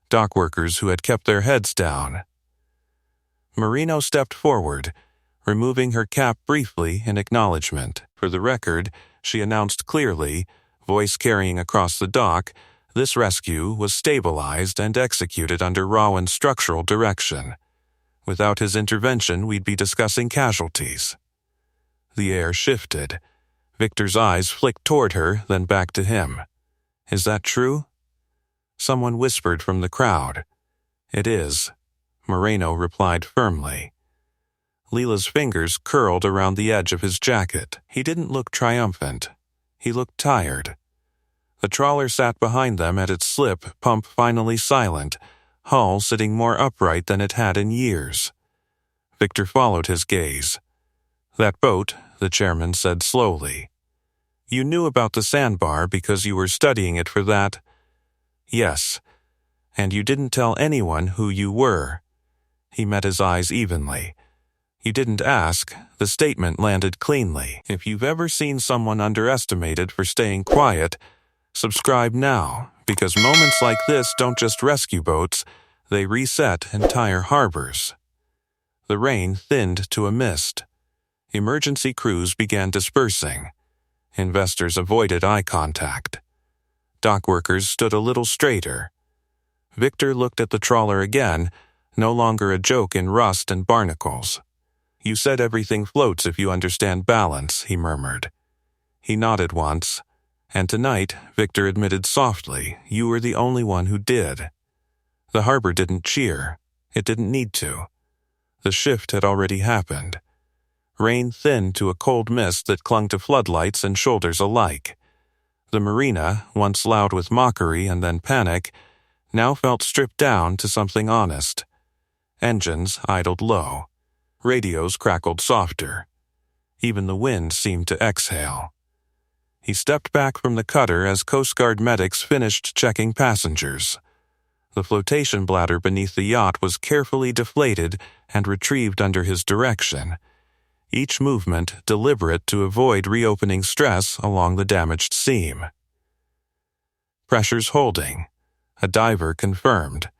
Dock workers who had kept their heads down. Moreno stepped forward, removing her cap briefly in acknowledgement. For the record, she announced clearly, voice carrying across the dock, this rescue was stabilized and executed under Rowan's structural direction. Without his intervention, we'd be discussing casualties. The air shifted. Victor's eyes flicked toward her, then back to him. "Is that true?" Someone whispered from the crowd. "It is," Moreno replied firmly. Leela's fingers curled around the edge of his jacket. He didn't look triumphant. He looked tired. The trawler sat behind them at its slip, pump finally silent, hull sitting more upright than it had in years. Victor followed his gaze. "That boat," the chairman said slowly. "You knew about the sandbar because you were studying it for that?" "Yes. And you didn't tell anyone who you were." He met his eyes evenly. "You didn't ask. The statement landed cleanly. If you've ever seen someone underestimated for staying quiet, subscribe now, because moments like this don't just rescue boats, they reset entire harbors." The rain thinned to a mist. Emergency crews began dispersing. Investors avoided eye contact. Dock workers stood a little straighter. Victor looked at the trawler again, no longer a joke in rust and barnacles. "You said everything floats if you understand balance," he murmured. He nodded once, and tonight, Victor admitted softly, you were the only one who did. The harbor didn't cheer. It didn't need to. The shift had already happened. Rain thinned to a cold mist that clung to floodlights and shoulders alike. The marina, once loud with mockery and then panic, now felt stripped down to something honest. Engines idled low. Radios crackled softer. Even the wind seemed to exhale. He stepped back from the cutter as Coast Guard medics finished checking passengers. The flotation bladder beneath the yacht was carefully deflated and retrieved under his direction, each movement deliberate to avoid reopening stress along the damaged seam. "Pressure's holding," a diver confirmed.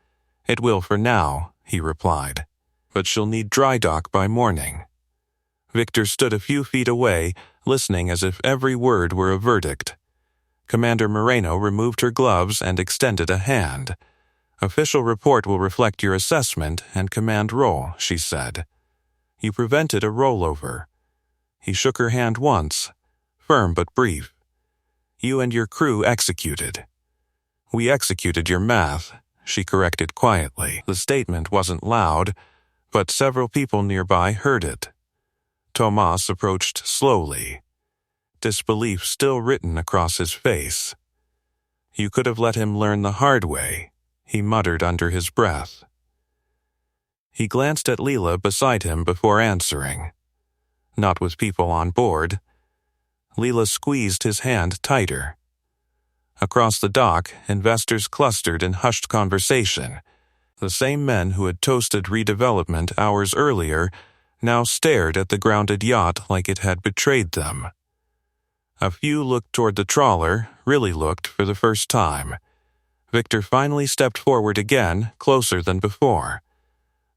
"It will for now," he replied, "but she'll need dry dock by morning." Victor stood a few feet away, listening as if every word were a verdict. Commander Moreno removed her gloves and extended a hand. "Official report will reflect your assessment and command role," she said. "You prevented a rollover." He shook her hand once, firm but brief. "You and your crew executed." "We executed your math," she corrected quietly. The statement wasn't loud, but several people nearby heard it. Tomas approached slowly, disbelief still written across his face. "You could have let him learn the hard way," he muttered under his breath. He glanced at Leela beside him before answering. "Not with people on board." Leela squeezed his hand tighter. Across the dock, investors clustered in hushed conversation. The same men who had toasted redevelopment hours earlier now stared at the grounded yacht like it had betrayed them. A few looked toward the trawler, really looked for the first time. Victor finally stepped forward again, closer than before.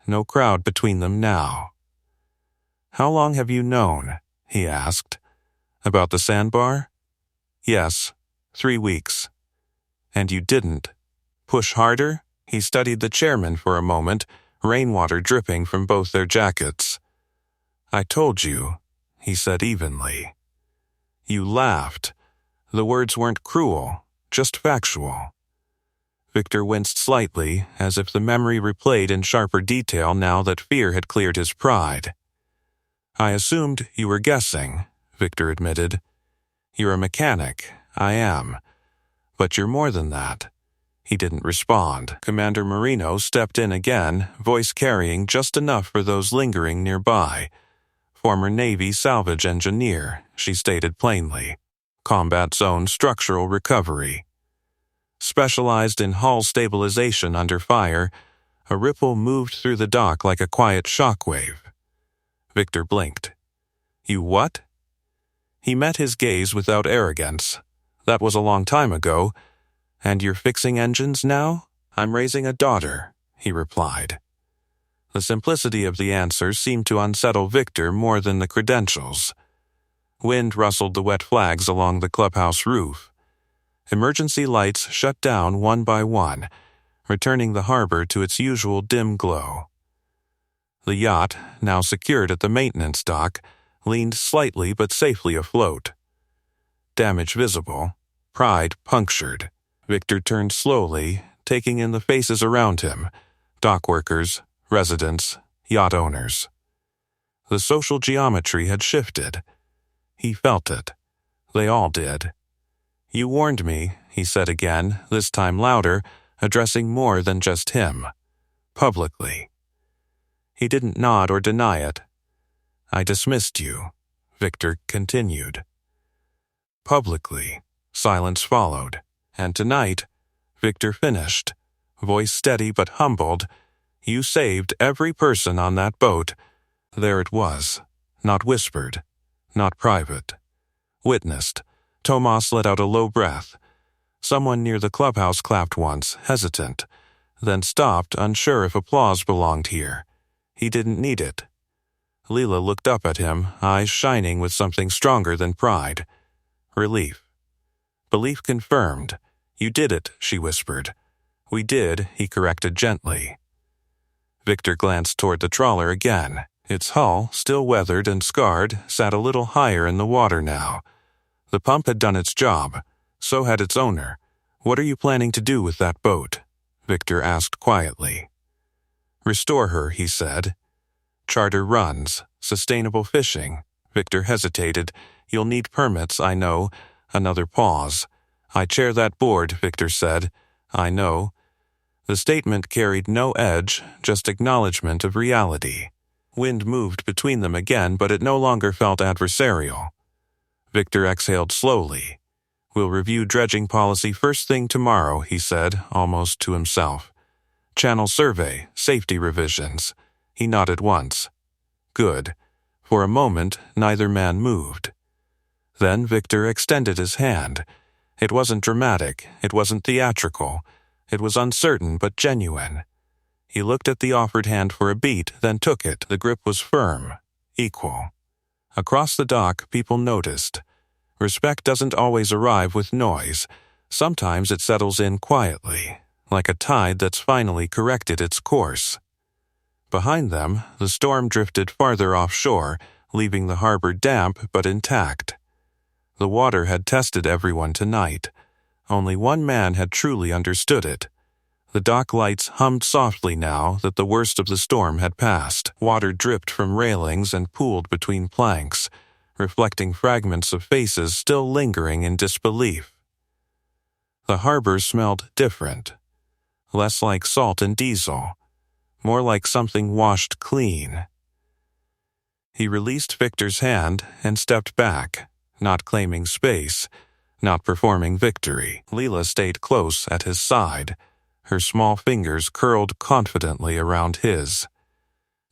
No crowd between them now. "How long have you known?" he asked. "About the sandbar?" "Yes, 3 weeks." "And you didn't push harder?" He studied the chairman for a moment, rainwater dripping from both their jackets. "I told you," he said evenly. "You laughed. The words weren't cruel, just factual." Victor winced slightly, as if the memory replayed in sharper detail now that fear had cleared his pride. "I assumed you were guessing," Victor admitted. "You're a mechanic. I am. But you're more than that." He didn't respond. Commander Moreno stepped in again, voice carrying just enough for those lingering nearby. "Former Navy salvage engineer," she stated plainly. "Combat zone structural recovery." Specialized in hull stabilization under fire, a ripple moved through the dock like a quiet shockwave. Victor blinked. "You what?" He met his gaze without arrogance. "That was a long time ago. And you're fixing engines now?" "I'm raising a daughter," he replied. The simplicity of the answer seemed to unsettle Victor more than the credentials. Wind rustled the wet flags along the clubhouse roof. Emergency lights shut down one by one, returning the harbor to its usual dim glow. The yacht, now secured at the maintenance dock, leaned slightly but safely afloat. Damage visible, pride punctured. Victor turned slowly, taking in the faces around him, dock workers, residents, yacht owners. The social geometry had shifted. He felt it. They all did. "You warned me," he said again, this time louder, addressing more than just him. Publicly. He didn't nod or deny it. "I dismissed you," Victor continued. Publicly, silence followed, and tonight, Victor finished, voice steady but humbled. "You saved every person on that boat." There it was, not whispered, not private. Witnessed. Tomas let out a low breath. Someone near the clubhouse clapped once, hesitant, then stopped, unsure if applause belonged here. He didn't need it. Leela looked up at him, eyes shining with something stronger than pride. Relief. Belief confirmed. "You did it," she whispered. "We did," he corrected gently. Victor glanced toward the trawler again. Its hull, still weathered and scarred, sat a little higher in the water now. The pump had done its job. So had its owner. "What are you planning to do with that boat?" Victor asked quietly. "Restore her," he said. "Charter runs. Sustainable fishing." Victor hesitated. "You'll need permits, I know." Another pause. "I chair that board," Victor said. "I know." The statement carried no edge, just acknowledgement of reality. Wind moved between them again, but it no longer felt adversarial. Victor exhaled slowly. "We'll review dredging policy first thing tomorrow," he said, almost to himself. "Channel survey, safety revisions." He nodded once. "Good." For a moment, neither man moved. Then Victor extended his hand. It wasn't dramatic, it wasn't theatrical. It was uncertain but genuine. He looked at the offered hand for a beat, then took it. The grip was firm, equal. Across the dock, people noticed. Respect doesn't always arrive with noise. Sometimes it settles in quietly, like a tide that's finally corrected its course. Behind them, the storm drifted farther offshore, leaving the harbor damp but intact. The water had tested everyone tonight. Only one man had truly understood it. The dock lights hummed softly now that the worst of the storm had passed. Water dripped from railings and pooled between planks, reflecting fragments of faces still lingering in disbelief. The harbor smelled different. Less like salt and diesel. More like something washed clean. He released Victor's hand and stepped back, not claiming space, not performing victory. Leela stayed close at his side, her small fingers curled confidently around his.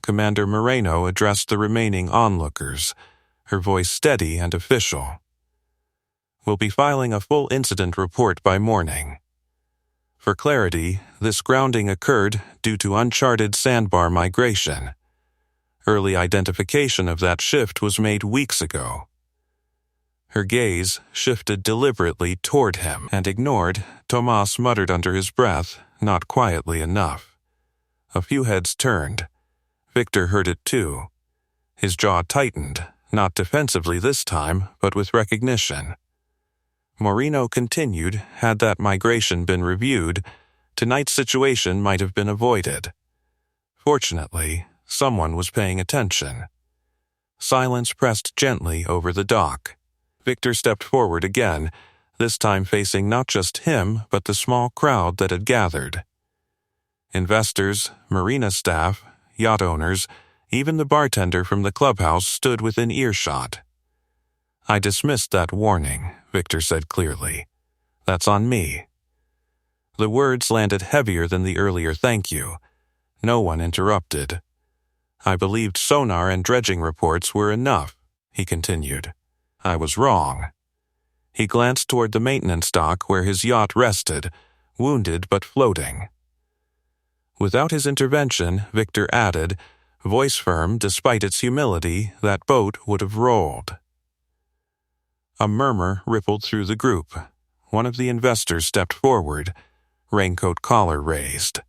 Commander Moreno addressed the remaining onlookers, her voice steady and official. "We'll be filing a full incident report by morning." For clarity, this grounding occurred due to uncharted sandbar migration. Early identification of that shift was made weeks ago. Her gaze shifted deliberately toward him and ignored. Tomas muttered under his breath, not quietly enough. A few heads turned. Victor heard it too. His jaw tightened, not defensively this time, but with recognition. Moreno continued. Had that migration been reviewed, tonight's situation might have been avoided. Fortunately, someone was paying attention. Silence pressed gently over the dock. Victor stepped forward again, this time facing not just him, but the small crowd that had gathered. Investors, marina staff, yacht owners, even the bartender from the clubhouse stood within earshot. "I dismissed that warning," Victor said clearly. "That's on me." The words landed heavier than the earlier thank you. No one interrupted. "I believed sonar and dredging reports were enough," he continued. "I was wrong." He glanced toward the maintenance dock where his yacht rested, wounded but floating. Without his intervention, Victor added, voice firm despite its humility, that boat would have rolled. A murmur rippled through the group. One of the investors stepped forward, raincoat collar raised.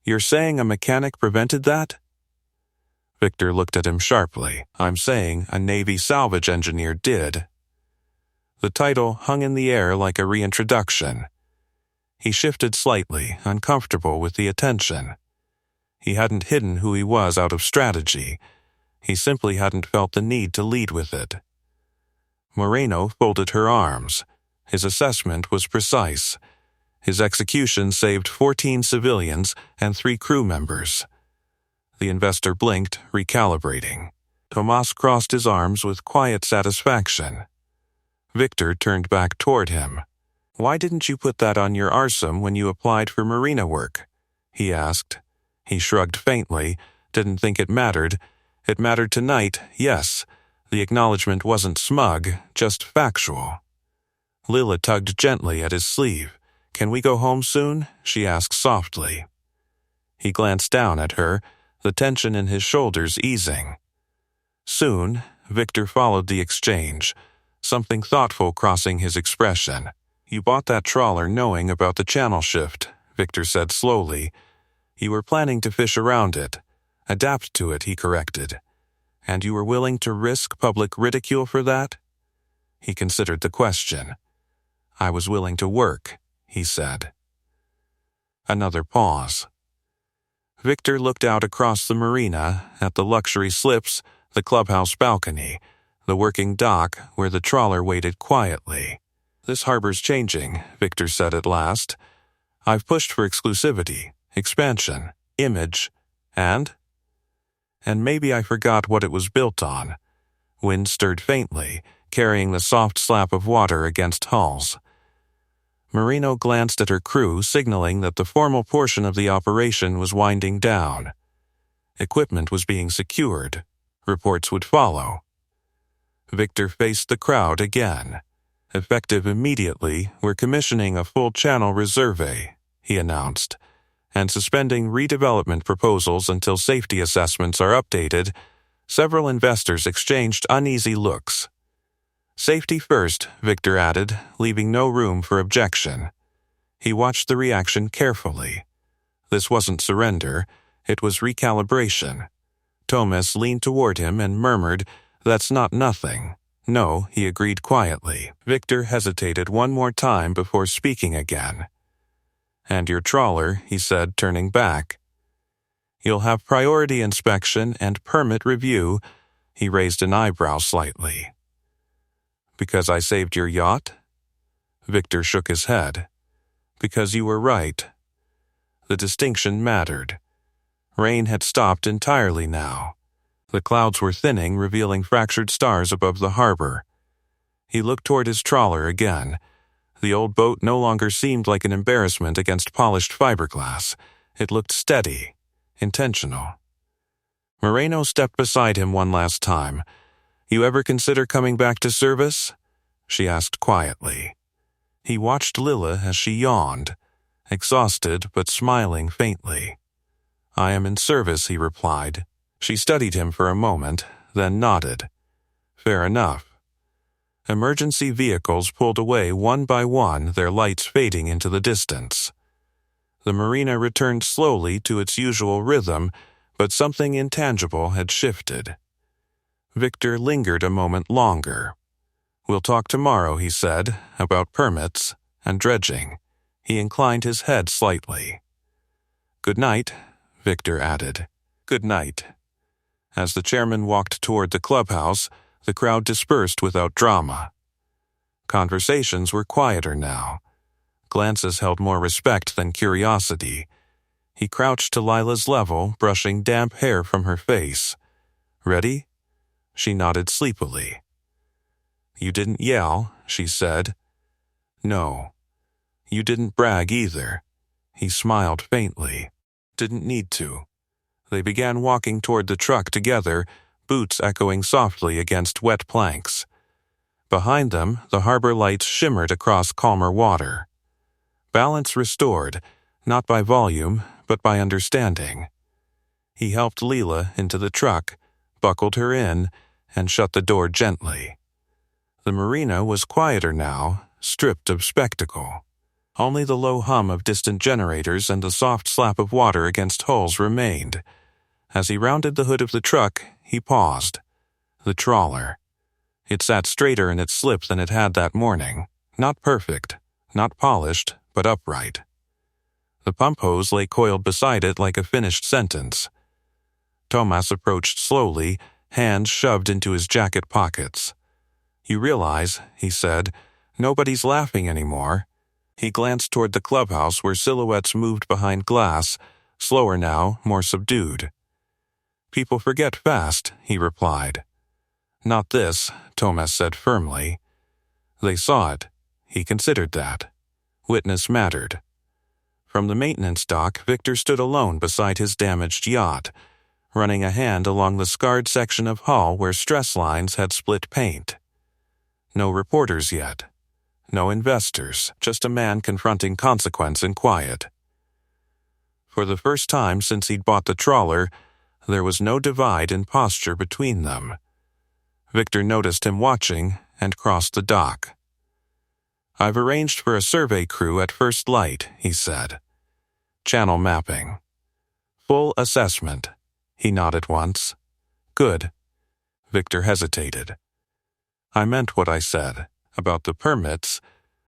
"You're saying a mechanic prevented that?" Victor looked at him sharply. "I'm saying a Navy salvage engineer did." The title hung in the air like a reintroduction. He shifted slightly, uncomfortable with the attention. He hadn't hidden who he was out of strategy. He simply hadn't felt the need to lead with it. Moreno folded her arms. His assessment was precise. His execution saved 14 civilians and 3 crew members. The investor blinked, recalibrating. Tomas crossed his arms with quiet satisfaction. Victor turned back toward him. "Why didn't you put that on your arsum when you applied for marina work?" he asked. He shrugged faintly, didn't think it mattered. It mattered tonight, yes. The acknowledgement wasn't smug, just factual. Lila tugged gently at his sleeve. "Can we go home soon?" she asked softly. He glanced down at her, the tension in his shoulders easing. Soon, Victor followed the exchange, something thoughtful crossing his expression. "You bought that trawler knowing about the channel shift," Victor said slowly. "You were planning to fish around it. Adapt to it," he corrected. "And you were willing to risk public ridicule for that?" He considered the question. "I was willing to work," he said. Another pause. Victor looked out across the marina, at the luxury slips, the clubhouse balcony, the working dock where the trawler waited quietly. "This harbor's changing," Victor said at last. "I've pushed for exclusivity, expansion, image, and maybe I forgot what it was built on." Wind stirred faintly, carrying the soft slap of water against hulls. Marino glanced at her crew, signaling that the formal portion of the operation was winding down. Equipment was being secured. Reports would follow. Victor faced the crowd again. "Effective immediately, we're commissioning a full channel reserve," he announced, "and suspending redevelopment proposals until safety assessments are updated." Several investors exchanged uneasy looks. "Safety first," Victor added, leaving no room for objection. He watched the reaction carefully. This wasn't surrender, it was recalibration. Tomas leaned toward him and murmured, "That's not nothing." "No," he agreed quietly. Victor hesitated one more time before speaking again. "And your trawler," he said, turning back. "You'll have priority inspection and permit review." He raised an eyebrow slightly. "Because I saved your yacht?" Victor shook his head. "Because you were right." The distinction mattered. Rain had stopped entirely now. The clouds were thinning, revealing fractured stars above the harbor. He looked toward his trawler again. The old boat no longer seemed like an embarrassment against polished fiberglass. It looked steady, intentional. Moreno stepped beside him one last time. "You ever consider coming back to service?" she asked quietly. He watched Lila as she yawned, exhausted but smiling faintly. "I am in service," he replied. She studied him for a moment, then nodded. "Fair enough." Emergency vehicles pulled away one by one, their lights fading into the distance. The marina returned slowly to its usual rhythm, but something intangible had shifted. Victor lingered a moment longer. "We'll talk tomorrow," he said, "about permits and dredging." He inclined his head slightly. "Good night," Victor added. "Good night." As the chairman walked toward the clubhouse, the crowd dispersed without drama. Conversations were quieter now. Glances held more respect than curiosity. He crouched to Lila's level, brushing damp hair from her face. "Ready?" She nodded sleepily. "You didn't yell," she said. "No." "You didn't brag either." He smiled faintly. "Didn't need to." They began walking toward the truck together, boots echoing softly against wet planks. Behind them, the harbor lights shimmered across calmer water. Balance restored, not by volume, but by understanding. He helped Lila into the truck, buckled her in, and shut the door gently. The marina was quieter now, stripped of spectacle. Only the low hum of distant generators and the soft slap of water against hulls remained. As he rounded the hood of the truck, he paused. The trawler. It sat straighter in its slip than it had that morning. Not perfect, not polished, but upright. The pump hose lay coiled beside it like a finished sentence. Tomas approached slowly, hands shoved into his jacket pockets. "You realize," he said, "nobody's laughing anymore." He glanced toward the clubhouse where silhouettes moved behind glass, slower now, more subdued. People forget fast, he replied. Not this, Thomas said firmly. They saw it. He considered that. Witness mattered. From the maintenance dock, Victor stood alone beside his damaged yacht, running a hand along the scarred section of hull where stress lines had split paint. No reporters yet. No investors, just a man confronting consequence in quiet. For the first time since he'd bought the trawler, there was no divide in posture between them. Victor noticed him watching and crossed the dock. I've arranged for a survey crew at first light, he said. Channel mapping. Full assessment. He nodded once. Good. Victor hesitated. I meant what I said, about the permits,